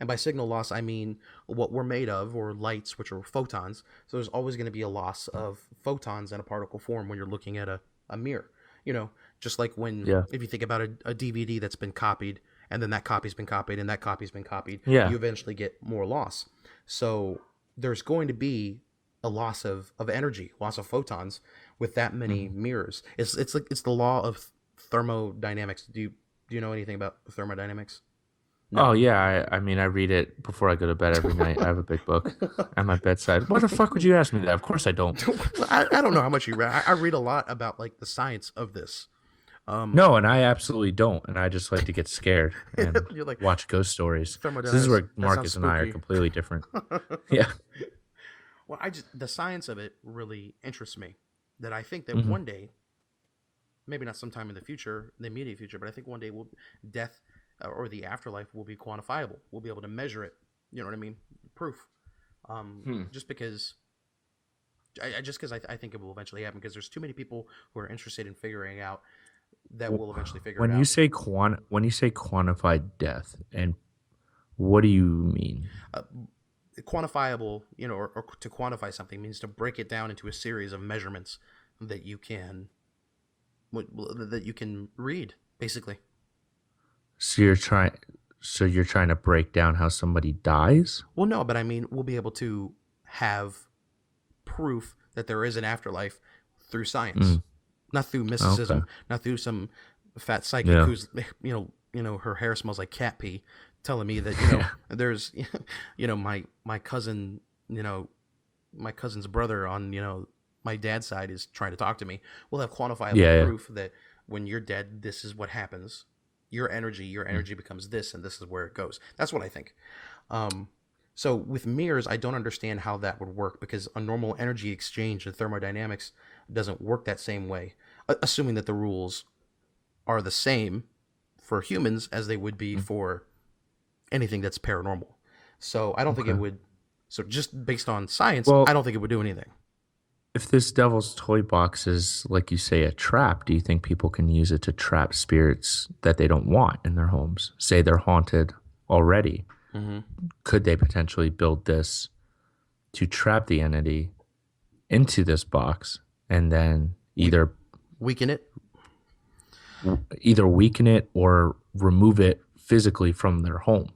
And by signal loss, I mean what we're made of, or lights, which are photons. So there's always going to be a loss of photons in a particle form when you're looking at a mirror. You know, just like when, Yeah. if you think about a DVD that's been copied, and then that copy's been copied, and that copy's been copied, Yeah. you eventually get more loss. So there's going to be a loss of energy, loss of photons with that many Hmm. mirrors. It's like it's the law of thermodynamics. Do you know anything about thermodynamics? No. Oh yeah, I mean I read it before I go to bed every night. I have a big book at my bedside. Why the fuck would you ask me that? Of course I don't. I don't know how much you read. I read a lot about like the science of this. Um, No, and I absolutely don't. And I just like to get scared and you're like watch ghost stories. So this is thermodynamics. where That sounds Marcus and I are spooky. completely different. Yeah. Well, I just the science of it really interests me. That I think that Hmm. one day, maybe not sometime in the future, the immediate future, but I think one day will death or the afterlife will be quantifiable. We'll be able to measure it. You know what I mean? Proof. Hmm. Just because I think it will eventually happen because there's too many people who are interested in figuring out that will eventually figure it When you out. say quantified death, and what do you mean? Uh, Quantifiable, or to quantify something means to break it down into a series of measurements that you can read, basically. So you're trying to break down how somebody dies? Well, no, but I mean, we'll be able to have proof that there is an afterlife through science, Mm, not through okay. mysticism, not through some fat psychic Yeah. who's her hair smells like cat pee, telling me that Yeah. there's my cousin, my cousin's brother on my dad's side is trying to talk to me. We'll have quantifiable Yeah. proof that when you're dead, this is what happens. Your Yeah. energy becomes this, and this is where it goes. That's what I think. Um, so with mirrors, I don't understand how that would work because a normal energy exchange in thermodynamics doesn't work that same way. Assuming that the rules are the same for humans as they would be Mm, for anything that's paranormal. So I don't think it okay. would. So just based on science, I Well, don't think it would do anything. if this devil's toy box is, like you say, a trap, do you think people can use it to trap spirits that they don't want in their homes? Say they're haunted already. Mm-hmm. Could they potentially build this to trap the entity into this box and then We weaken it. either weaken it or remove it physically from their home?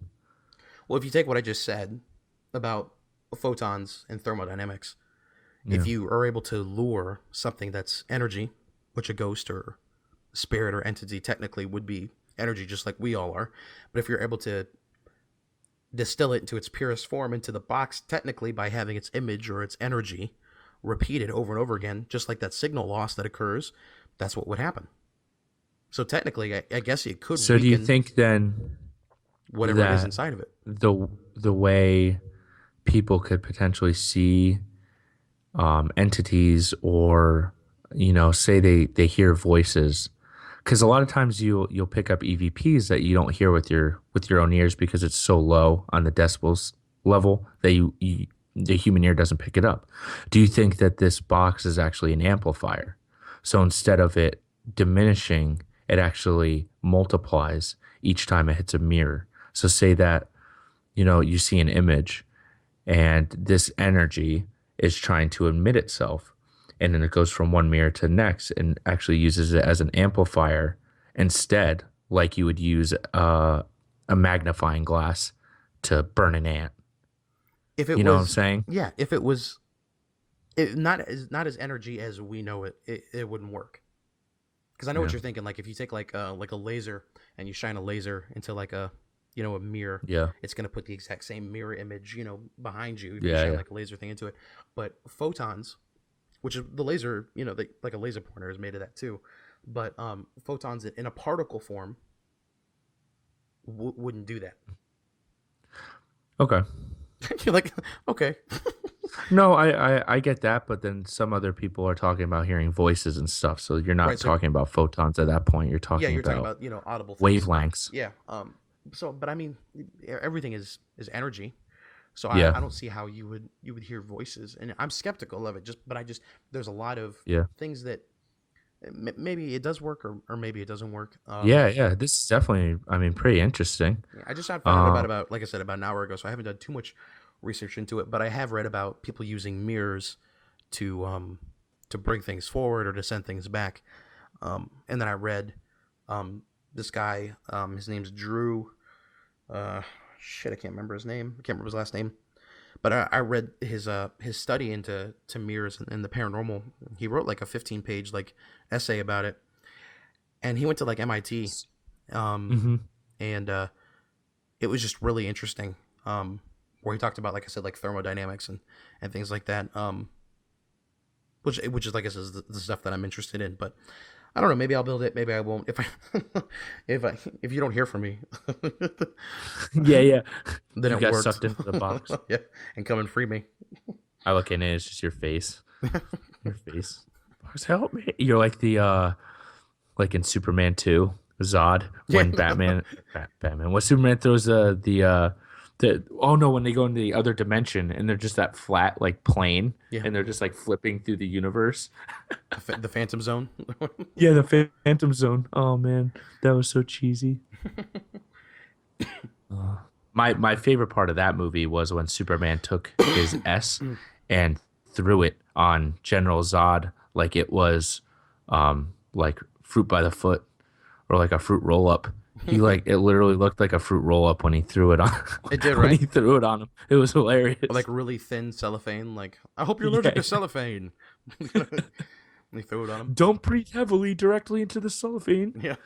Well, if you take what I just said about photons and thermodynamics, if Yeah. you are able to lure something that's energy, which a ghost or spirit or entity technically would be energy, just like we all are, but if you're able to distill it into its purest form into the box, technically by having its image or its energy repeated over and over again, just like that signal loss that occurs, that's what would happen. So technically, I guess it could So do you weaken think then whatever it is that inside of it. the way people could potentially see entities, or say they hear voices, because a lot of times you'll pick up EVPs that you don't hear with your own ears because it's so low on the decibels level that the human ear doesn't pick it up. Do you think that this box is actually an amplifier? So instead of it diminishing, it actually multiplies each time it hits a mirror. So say that you see an image and this energy is trying to emit itself, and then it goes from one mirror to the next and actually uses it as an amplifier instead, like you would use a magnifying glass to burn an ant. If it You know what I'm was, saying? yeah, if it was not as energy as we know it, it wouldn't work. Because I know what Yeah. you're thinking. Like if you take like a laser and you shine a laser into like a mirror, Yeah. it's gonna put the exact same mirror image behind you if you Yeah. shine Yeah. like a laser thing into it. But photons, which is the laser, like a laser pointer is made of that too. But photons in a particle form wouldn't do that. Okay. You're like, okay, No, I get that, but then some other people are talking about hearing voices and stuff. So you're right. not So talking about photons at that point. You're yeah, talking you're talking about about audible things. wavelengths. Yeah. So, but I mean, everything is energy. So Yeah. I don't see how you would hear voices, and I'm skeptical of it. But I just there's a lot of Yeah. things that maybe it does work or maybe it doesn't work. Yeah. Yeah. This is definitely, I mean, pretty interesting. Yeah, I just found out Uh, about like I said about an hour ago, so I haven't done too much research into it. But I have read about people using mirrors to um to bring things forward or to send things back. And then I read um this guy, his name's Drew. Uh, shit, I can't remember his name. I can't remember his last name. But I read his study into to mirrors and the paranormal. He wrote like a 15-page like essay about it, and he went to like MIT, um, hmm and it was just really interesting. Where he talked about, like I said, like thermodynamics and things like that. Which is like I said, the stuff that I'm interested in. But I don't know. Maybe I'll build it. Maybe I won't. If I if you don't hear from me, Yeah, yeah. then You it got worked. sucked into the box. Yeah, and come and free me. I look in it, it's just your face. Your face. Box, help me. You're like the like in Superman 2, Zod, Yeah, when Batman, when Superman throws the oh no, when they go into the other dimension and they're just that flat like plane yeah. and they're just like flipping through the universe. The Phantom Zone. Yeah, the Phantom Zone. Oh man, that was so cheesy. My favorite part of that movie was when Superman took his S and threw it on General Zod like it was like fruit by the foot or like a fruit roll up. He like it literally looked like a fruit roll up when he threw it on It did, when right? he threw it on him. It was hilarious. Like really thin cellophane. Like, I hope you're allergic Yeah. to cellophane. They threw it on him. Don't breathe heavily directly into the cellophane. Yeah.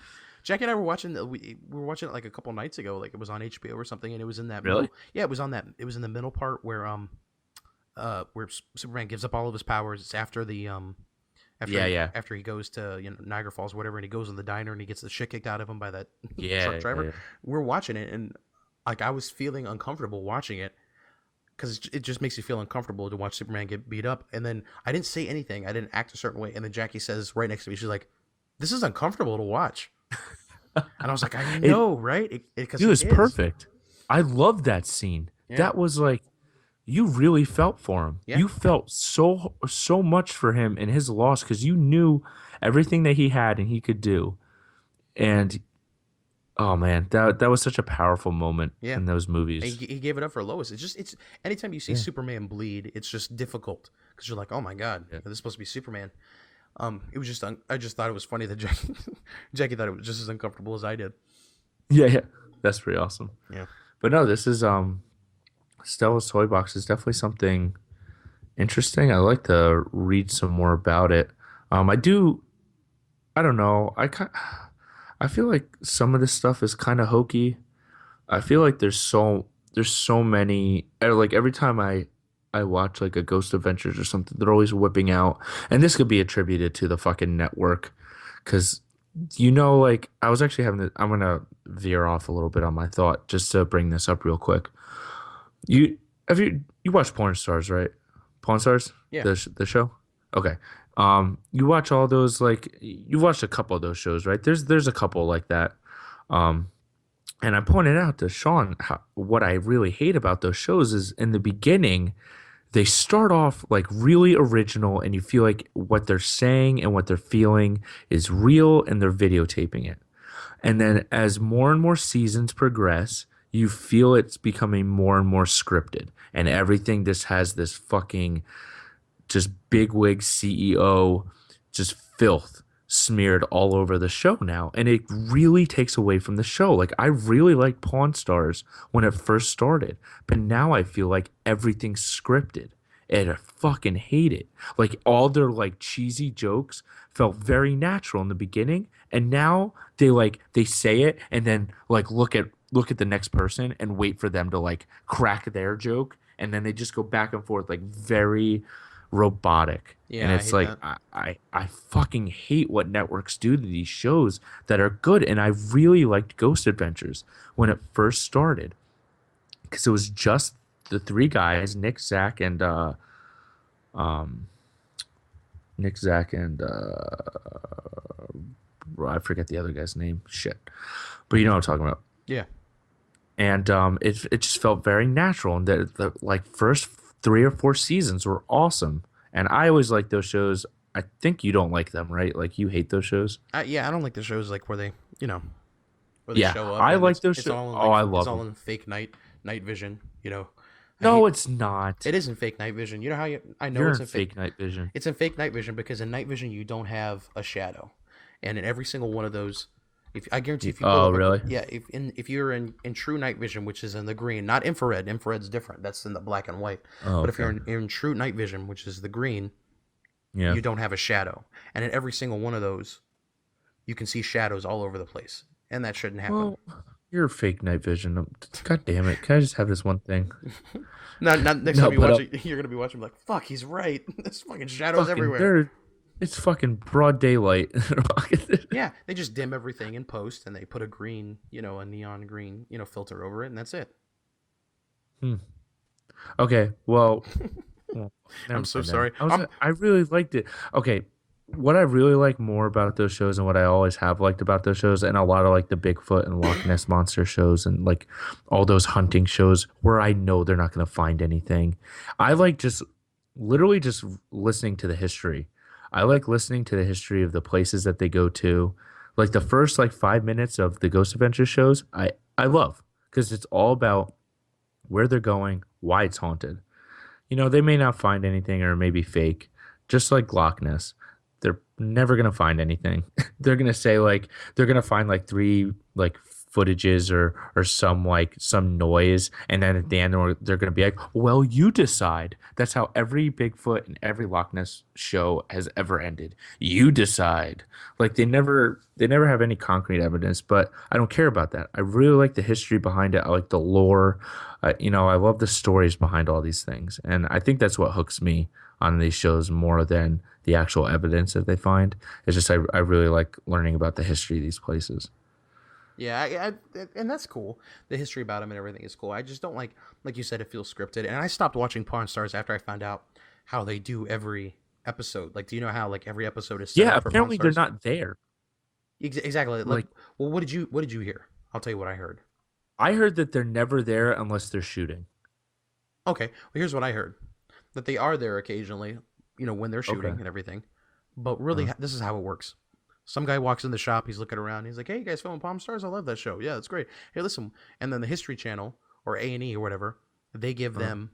Jackie and I were watching we were watching it like a couple nights ago. Like it was on HBO or something, and it was in that Really? middle. Yeah, it was on that. It was in the middle part where Superman gives up all of his powers. It's after the Yeah, yeah. after he goes to Niagara Falls, or whatever, and he goes in the diner and he gets the shit kicked out of him by that truck Yeah, driver. yeah. We're watching it, and like I was feeling uncomfortable watching it because it just makes you feel uncomfortable to watch Superman get beat up. And then I didn't say anything. I didn't act a certain way. And then Jackie says right next to me, she's like, "This is uncomfortable to watch." And I was like, "I It, know, right?" Because it it was is. perfect. I loved that scene. Yeah, That was like you really felt for him. yeah, You felt so much for him and his loss because you knew everything that he had and he could do. And oh man, that was such a powerful moment yeah. in those And movies. he gave it up for Lois. It's anytime you see Yeah, Superman bleed, it's just difficult because you're like, "Oh my god, yeah, this is supposed to be Superman." It was just I just thought it was funny that Jackie Jackie thought it was just as uncomfortable as I did. yeah, yeah. That's pretty awesome. Yeah. But no, this is Stella's Toy Box is definitely something interesting. I like to read some more about it. I do. I don't know. I feel like some of this stuff is kind of hokey. I feel like there's so many like every time I watch like a Ghost Adventures or something, they're always whipping out, and this could be attributed to the fucking network, because like I was actually I'm gonna veer off a little bit on my thought just to bring this up real quick. You watch Porn Stars, right? Pawn Stars, Yeah. the show. Okay. You watch all those like you watched a couple of those shows, right? There's a couple like that. Um, and I pointed out to Sean what I really hate about those shows is in the beginning they start off like really original, and you feel like what they're saying and what they're feeling is real, and they're videotaping it. And then as more and more seasons progress, you feel it's becoming more and more scripted, and everything just has this fucking just bigwig CEO, just filth smeared all over the show now. And it really takes away from the show. Like, I really liked Pawn Stars when it first started, but now I feel like everything's scripted. And I fucking hate it. Like, all their like cheesy jokes felt very natural in the beginning, and now they say it and then like look at the next person and wait for them to like crack their joke, and then they just go back and forth like very robotic. And Yeah, I it's hate like that. I fucking hate what networks do to these shows that are good. And I really liked Ghost Adventures when it first started because it was just the three guys, um Nick, Zach, and I forget the other guy's name. Shit. But you know what I'm talking about. Yeah. And it just felt very natural, and the like first 3 or 4 seasons were awesome. And I always like those shows. I think you don't like them, right? Like you hate those shows. Yeah, I don't like the shows like where they, where they Yeah, show up I and like those it's shows. all in Oh, like I it's love all them. in fake night vision. I No, hate it's not. it isn't fake night vision. You know how I know You're it's in in fake fake night vision. it's in fake night vision because in night vision you don't have a shadow. And in every single one of those, if I guarantee if you pull Oh, up really? yeah, if you're in true night vision, which is in the green, not infrared. Infrared's different. That's in the black and white. Oh, But if you're okay. in true night vision, which is the green, Yeah. you don't have a shadow. And in every single one of those, you can see shadows all over the place. And that shouldn't happen. Well, You're fake night vision. God damn it! Can I just have this one thing? Not next No, time you but watch it, you're gonna be watching like, fuck, he's right. There's fucking shadows fucking everywhere. there. It's fucking broad daylight. Yeah, they just dim everything in post and they put a green, a neon green, filter over it, and that's it. Hmm. Okay, well, I'm never so mind then. sorry. I'm I really liked it. Okay, what I really like more about those shows and what I always have liked about those shows and a lot of like the Bigfoot and Loch Ness monster shows and like all those hunting shows where I know they're not going to find anything. I like just literally just listening to the history. I like listening to the history of the places that they go to. Like the first like 5 minutes of the Ghost Adventure shows, I love because it's all about where they're going, why it's haunted. They may not find anything or maybe fake, just like Loch Ness. They're never gonna find anything. They're gonna say like they're gonna find like three like footages or some noise, and then at the end they're gonna be like, "Well, you decide." That's how every Bigfoot and every Loch Ness show has ever ended. You decide. Like they never have any concrete evidence, but I don't care about that. I really like the history behind it. I like the lore. I love the stories behind all these things, and I think that's what hooks me on these shows more than the actual evidence that they find. It's just I really like learning about the history of these places. Yeah, and that's cool. The history about him and everything is cool. I just don't like you said, it feels scripted. And I stopped watching Pawn Stars after I found out how they do every episode. Like, do you know how like every episode is set Yeah, up for Pawn apparently they're Stars? not there. Exactly. Like, Like well, what did you hear? I'll tell you what I heard. I heard that they're never there unless they're shooting. Okay, well, here's what I heard: that they are there occasionally, when they're Okay. shooting and everything. But really, Uh, this is how it works. Some guy walks in the shop. He's looking around. He's like, "Hey, you guys filming Palm Stars? I love that show. Yeah, that's great. Hey, listen." And then the History Channel or A&E or whatever, they give uh, them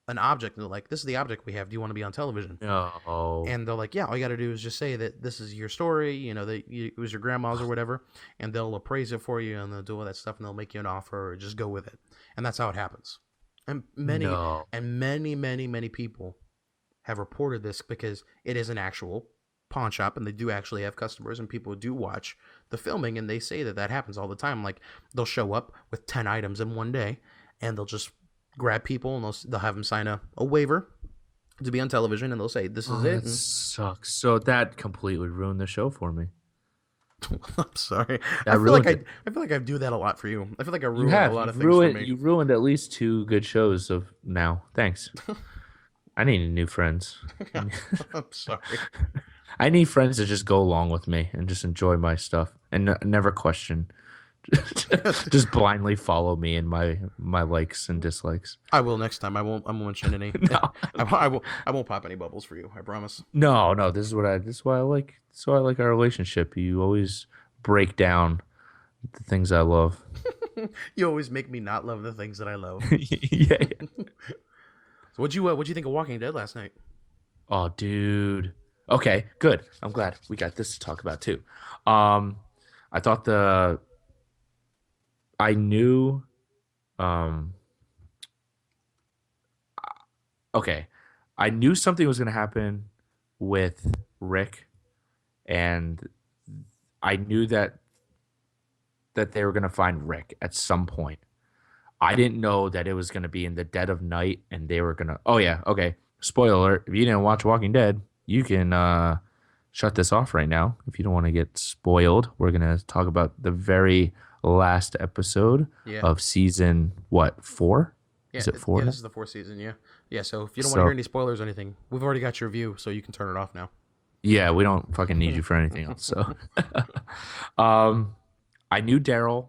an object. And they're like, "This is the object we have. Do you want to be on television?" no. And they're like, "Yeah, all you got to do is just say that this is your story. That it was your grandma's or whatever." And they'll appraise it for you and they'll do all that stuff and they'll make you an offer or just go with it. And that's how it happens. And No. many people have reported this because it is an actual pawn shop and they do actually have customers and people do watch the filming and they say that that happens all the time. Like they'll show up with 10 items in one day and they'll just grab people and they'll have them sign a waiver to be on television and they'll say this is Oh, it. that And sucks. So that completely ruined the show for me. I'm sorry. I That feel like ruined I it. I feel like I do that a lot for you. I feel like I You ruin a have. lot of You've things for ruined me. you ruined at least two good shows of now. Thanks. I need new friends. I'm sorry. I need friends to just go along with me and just enjoy my stuff and never question. Just blindly follow me in my likes and dislikes. I will next time. I won't mention any. No, I won't pop any bubbles for you. I promise. no. This is why I like. This is why I like our relationship. You always break down the things I love. You always make me not love the things that I love. Yeah, yeah. So what'd you think of Walking Dead last night? Oh, dude. Okay, good. I'm glad we got this to talk about too. Um, I thought I knew. Um, okay, I knew something was gonna happen with Rick, and I knew that they were gonna find Rick at some point. I didn't know that it was gonna be in the dead of night, and they were gonna. Oh yeah, okay. Spoiler alert: if you didn't watch Walking Dead, you can shut this off right now if you don't want to get spoiled. We're gonna talk about the very last episode Yeah, of season what 4? yeah, Is it 4 yeah. now? This is the fourth season. Yeah, yeah. So if you don't want to hear So any spoilers or anything, we've already got your view, so you can turn it off now. yeah, we don't fucking need you for anything else. So, um, I knew Daryl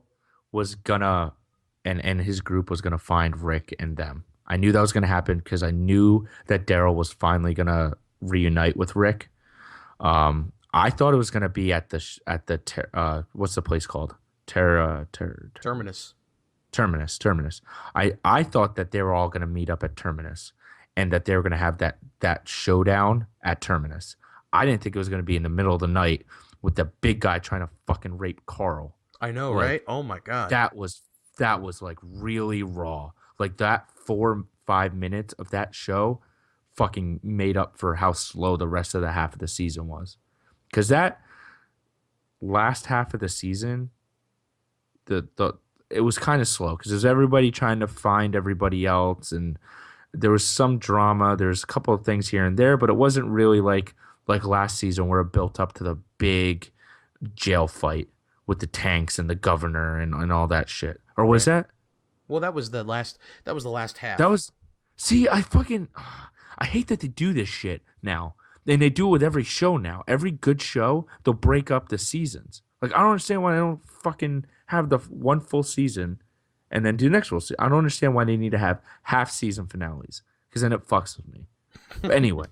was gonna and his group was gonna find Rick and them. I knew that was gonna happen because I knew that Daryl was finally gonna reunite with Rick. I thought it was gonna be at what's the place called? Terminus. Terminus. I thought that they were all gonna meet up at Terminus, and that they were gonna have that showdown at Terminus. I didn't think it was gonna be in the middle of the night with the big guy trying to fucking rape Carl. I know, Like right? Oh my god. that was that was like really raw. Like that 4 5 minutes of that show fucking made up for how slow the rest of the half of the season was. Because that last half of the season, the it was kind of slow because there's everybody trying to find everybody else, and there was some drama. There's a couple of things here and there, but it wasn't really like last season where it built up to the big jail fight with the tanks and the governor and all that shit. Or was Right. that? Well, that was the last. That was the last That half. was. See, I fucking. I hate that they do this shit now. And they do it with every show now. Every good show, they'll break up the seasons. Like, I don't understand why they don't fucking have the one full season and then do the next full season. I don't understand why they need to have half season finales because then it fucks with me. But anyway,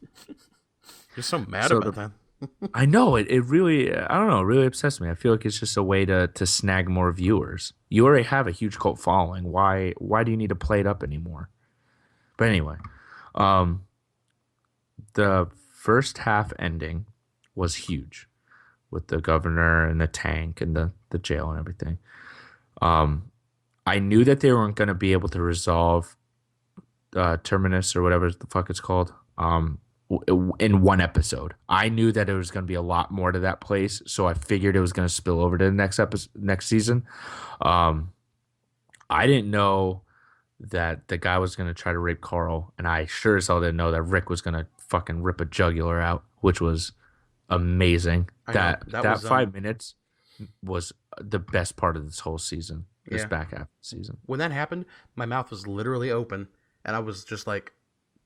You're so mad so about the that. I know it really I don't know, it really upsets me. I feel like it's just a way to snag more viewers. You already have a huge cult following. Why do you need to play it up anymore? But anyway, um the first half ending was huge with the governor and the tank and the jail and everything. Um I knew that they weren't going to be able to resolve Terminus or whatever the fuck it's called in one episode. I knew that it was going to be a lot more to that place, so I figured it was going to spill over to the next episode, next season. Um, I didn't know that the guy was going to try to rape Carl, and I sure as hell didn't know that Rick was going to fucking rip a jugular out, which was amazing. I know that That was 5 minutes was the best part of this whole season, this yeah. back half of the season. When that happened, my mouth was literally open, and I was just like,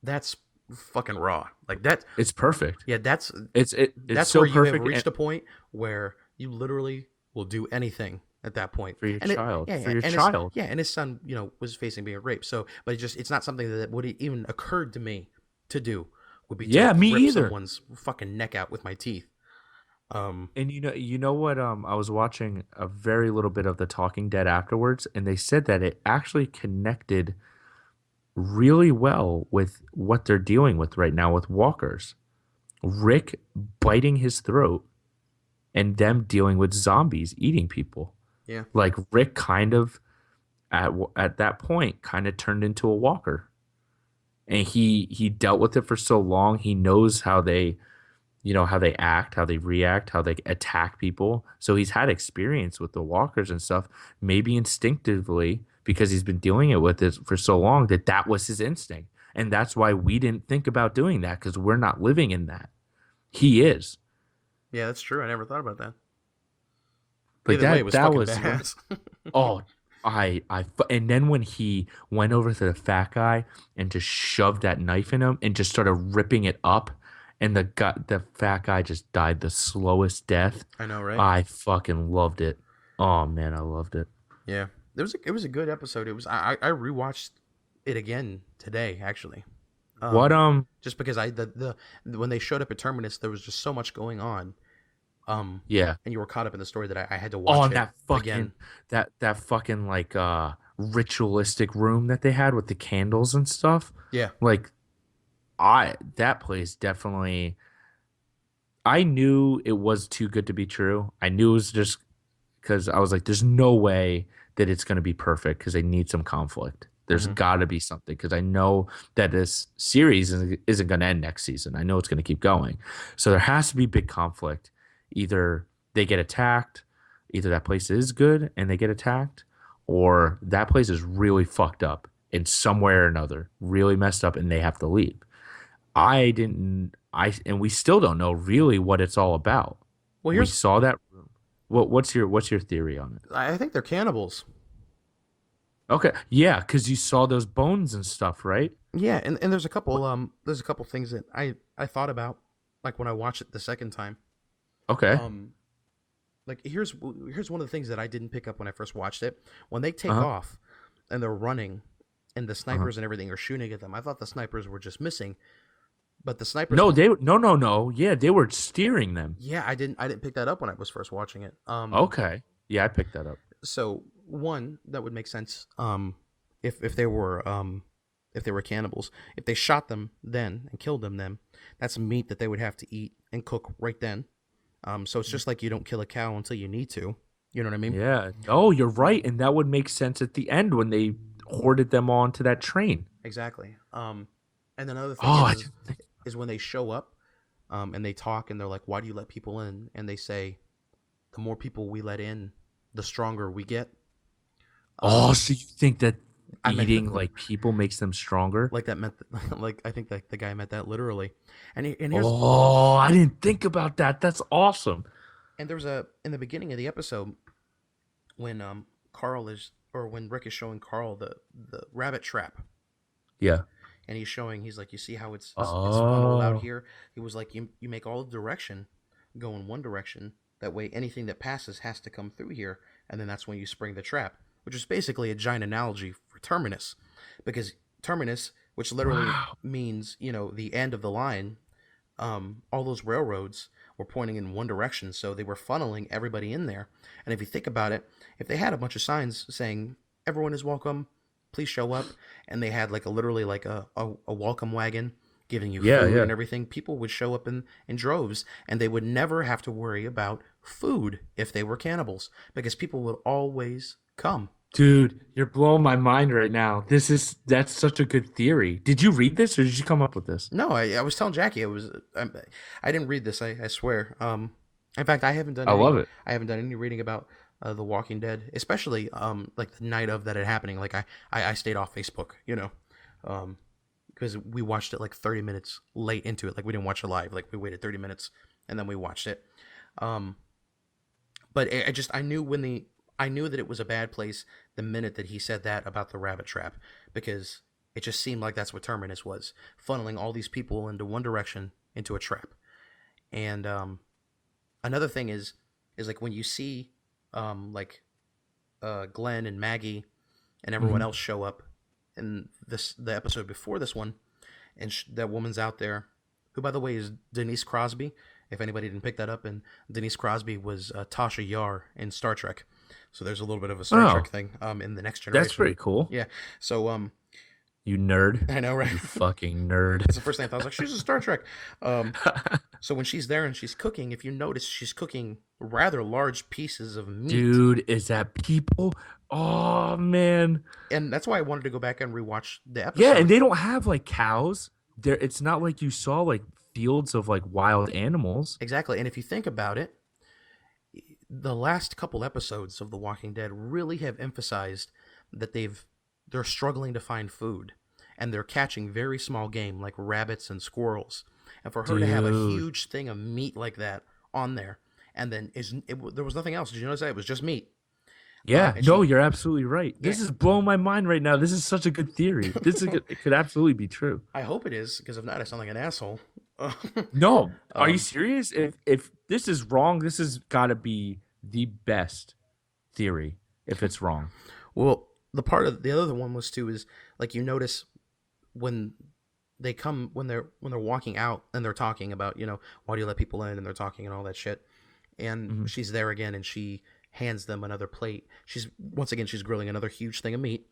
"That's fucking raw." Like that. It's perfect. Yeah, It's that's so where you have perfect reached a point where you literally will do anything at that point. for your And it, child, yeah, for yeah, your and his, child. yeah, and his son, was facing being raped. So, but it's not something that would even occurred to me to do. Would be to Yeah, me rip either. someone's fucking neck out with my teeth. Um, And you know what? I was watching a very little bit of The Talking Dead afterwards, and they said that it actually connected really well with what they're dealing with right now with walkers. Rick biting his throat and them dealing with zombies eating people. yeah, Like Rick kind of at that point kind of turned into a walker, and he dealt with it for so long. He knows how they how they act, how they react, how they attack people. So he's had experience with the walkers and stuff, maybe instinctively because he's been dealing it with it for so long that was his instinct. And that's why we didn't think about doing that because we're not living in that. He is. yeah, that's true. I never thought about that. Like Either way, it was that fucking was badass. oh and then when he went over to the fat guy and just shoved that knife in him and just started ripping it up and the fat guy just died the slowest death. I know, right? I fucking loved it. Oh man, I loved it. Yeah, it was a good episode. It was I rewatched it again today actually. What Just because the when they showed up at Terminus, there was just so much going on. yeah. And you were caught up in the story that I had to Oh, watch and it that fucking again. that fucking like ritualistic room that they had with the candles and stuff. Yeah, Like that place definitely I knew it was too good to be true. I knew it was just because I was like, there's no way that it's going to be perfect because they need some conflict. There's hmm got to be something because I know that this series isn't going to end next season. I know it's going to keep going. So there has to be big conflict. Either they get attacked, either that place is good and they get attacked, or that place is really fucked up in some way or another, really messed up and they have to leave. I didn't, I, and we still don't know really what it's all about. well, We here's saw that room. What's your theory on it? I think they're cannibals. Okay, yeah, because you saw those bones and stuff, right? Yeah, and there's a couple things that I thought about like when I watched it the second time. Okay. Um, like here's one of the things that I didn't pick up when I first watched it. When they take Uh-huh. off and they're running, and the Uh-huh. snipers and everything are shooting at them, I thought the snipers were just missing, but the snipers. No, no. Yeah, they were steering them. Yeah, I didn't pick that up when I was first watching it. Okay. Yeah, I picked that up. So one that would make sense. If they were cannibals, if they shot them then and killed them then, that's meat that they would have to eat and cook right then. So it's just like you don't kill a cow until you need to. You know what I mean? Yeah. Oh, you're right, and that would make sense at the end when they hoarded them onto that train. Exactly. And then another thing Oh, I is didn't think. is when they show up, and they talk and they're like, "Why do you let people in?" And they say, "The more people we let in, the stronger we get." Oh, so you think that I meant that eating like people makes them stronger? like that meant like I think that the guy meant that literally. And here's Oh, I didn't think about that. That's awesome. and there's a in the beginning of the episode when Carl is or when Rick is showing Carl the rabbit trap, Yeah. and he's like, you see how it's funneled out Oh. here. He was like, you make all the direction go in one direction, that way anything that passes has to come through here, and then that's when you spring the trap, which is basically a giant analogy for Terminus, because Terminus, which literally Wow. means the end of the line, all those railroads were pointing in one direction, so they were funneling everybody in there. And if you think about it, if they had a bunch of signs saying everyone is welcome, please show up, and they had like a literally like a welcome wagon giving you Yeah, food yeah. and everything, people would show up in droves, and they would never have to worry about food if they were cannibals, because people would always come. Dude, you're blowing my mind right now. That's such a good theory. Did you read this or did you come up with this? No, I was telling Jackie, I didn't read this. I swear. In fact, I love it. I haven't done any reading about The Walking Dead, especially like the night of that it happening. Like I stayed off Facebook, because we watched it like 30 minutes late into it. Like we didn't watch it live. Like we waited 30 minutes and then we watched it. Um, but I knew that it was a bad place the minute that he said that about the rabbit trap, because it just seemed like that's what Terminus was, funneling all these people into one direction into a trap. And another thing is like when you see like Glenn and Maggie and everyone Hmm. else show up in the episode before this one, and that woman's out there, who by the way is Denise Crosby. If anybody didn't pick that up, and Denise Crosby was Tasha Yar in Star Trek, so there's a little bit of a Star Trek Oh, thing in the Next that's Generation. pretty cool. Yeah, so You nerd. I know, right? You fucking nerd. That's the first thing I thought. I was like, she's a Star Trek. Um, so when she's there and she's cooking, if you notice, she's cooking rather large pieces of meat, Dude, is that people? Oh man. and that's why I wanted to go back and rewatch the Yeah, and episode. they don't have like cows. There it's not like you saw like fields of like wild animals. Exactly, and if you think about it, the last couple episodes of The Walking Dead really have emphasized that they're struggling to find food, and they're catching very small game like rabbits and squirrels. And for her to have a Dude. huge thing of meat like that on there, and then there was nothing else. Did you notice that it was just meat? Yeah, And no, she, you're absolutely right. yeah, This is blowing my mind right now. This is such a good theory. It could absolutely be true. I hope it is, because if not, I sound like an asshole. No, are you um, serious? If this is wrong, this has got to be the best theory. If it's wrong, well, the part of the other one was too is like you notice when they come when they're walking out and they're talking about why do you let people in, and they're talking and all that shit, and hmm. she's there again and she hands them another plate. She's grilling another huge thing of meat,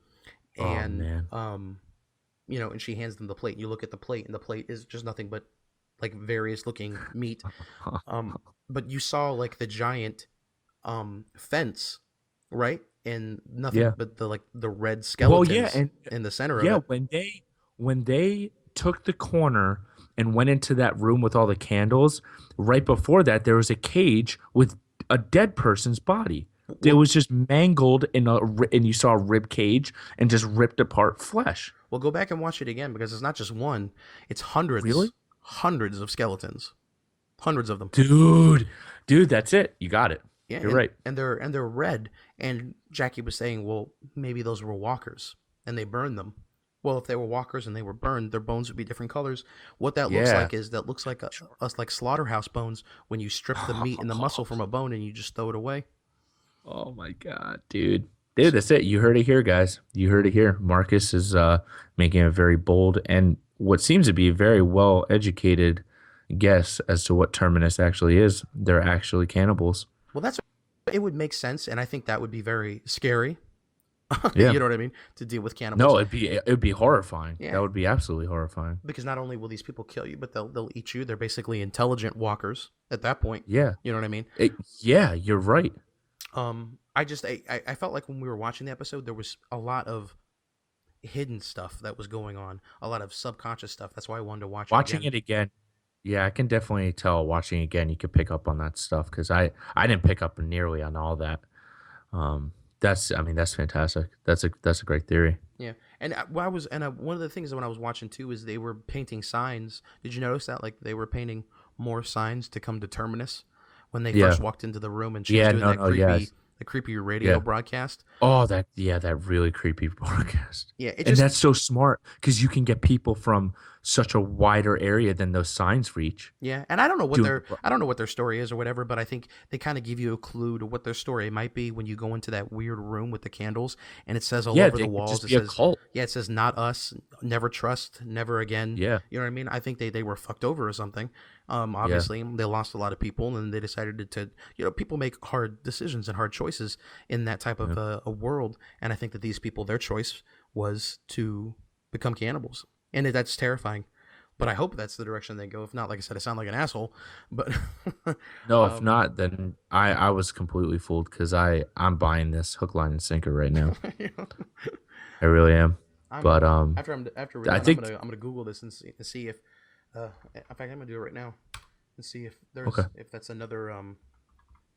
Oh and man. and she hands them the plate, and you look at the plate, and the plate is just nothing but like various looking meat. um but you saw like the giant fence, right, and nothing Yeah. but the red Well, yeah, skeletons and in the center of yeah, it. when they took the corner and went into that room with all the candles, right before that there was a cage with a dead person's body. It Well, was just mangled and you saw a rib cage and just ripped apart flesh. we'll go back and watch it again, because it's not just one; it's hundreds, Really? hundreds of skeletons, hundreds of them. Dude, that's it. You got it. Yeah, You're and right. they're red. And Jackie was saying, well, maybe those were walkers, and they burned them. Well, if they were walkers and they were burned, their bones would be different colors. What that looks Yeah. like is that looks like us like slaughterhouse bones, when you strip the meat and the muscle from a bone and you just throw it away. Oh my God, dude. Dude, that's it. You heard it here, guys. You heard it here. Marcus is making a very bold and what seems to be a very well educated guess as to what Terminus actually is. They're actually cannibals. Well, that's it would make sense, and I think that would be very scary. Yeah. You know what I mean? To deal with cannibals. No, it'd be horrifying. Yeah, That would be absolutely horrifying. because not only will these people kill you, but they'll eat you. They're basically intelligent walkers at that point. Yeah. You know what I mean? Yeah, you're right. I felt like when we were watching the episode, there was a lot of hidden stuff that was going on, a lot of subconscious stuff. That's why I wanted to watch it Watching again. it again, yeah, I can definitely tell watching again you could pick up on that stuff because I didn't pick up nearly on all that. I mean, that's fantastic. That's a great theory. Yeah, and one of the things that when I was watching too is they were painting signs. Did you notice that? Like they were painting more signs to come to Terminus when they Yeah. first walked into the room, and she was Yeah, doing no, that no, yes. the creepy radio Yeah. broadcast. Oh, that really creepy broadcast. Yeah, it And just that's so smart because you can get people from such a wider area than those signs reach Yeah, and I don't know what doing their story is or whatever, but I think they kind of give you a clue to what their story might be when you go into that weird room with the candles, and it says all Yeah, over the they could walls. just It be a says, cult. yeah, it says not us, never trust, never again. Yeah. You know what I mean? I think they were fucked over or something. Yeah. Obviously they lost a lot of people, and they decided people make hard decisions and hard choices in that type of Yeah. a world, and I think that these people, their choice was to become cannibals, and that's terrifying. But I hope that's the direction they go. If not, like I said, I sound like an asshole. But No, if um, not, then I was completely fooled because I'm buying this hook, line, and sinker right now. you know, I really am. I'm But after we're I done, think I'm gonna Google this and see if in fact I'm gonna do it right now and see if okay. if that's another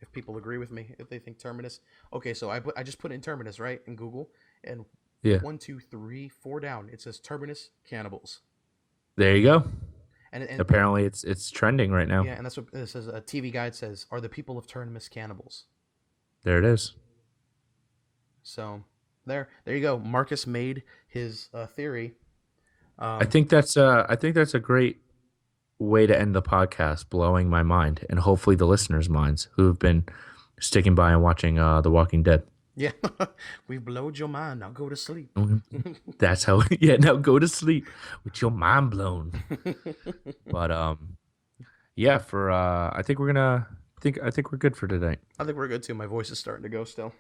if people agree with me, if they think Terminus. Okay, so I just put in Terminus right in Google, and Yeah. one, two, three, four down it says Terminus cannibals, There you go. and Apparently it's trending right now. yeah, and that's what it says. A TV guide says, "Are the people of Terminus cannibals?" There it is. So there you go. Marcus made his theory. Um, I think that's a great way to end the podcast, blowing my mind and hopefully the listeners' minds who have been sticking by and watching The Walking Dead. yeah, we've blowed your mind. Now go to sleep. Mhm. That's how yeah, now go to sleep with your mind blown. But yeah, for I think we're good for today. I think we're good too. My voice is starting to go still.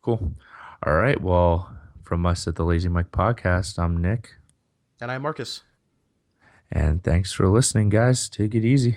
Cool. All right. Well, from us at the Lazy Mike Podcast, I'm Nick. And I'm Marcus. And thanks for listening, guys. Take it easy.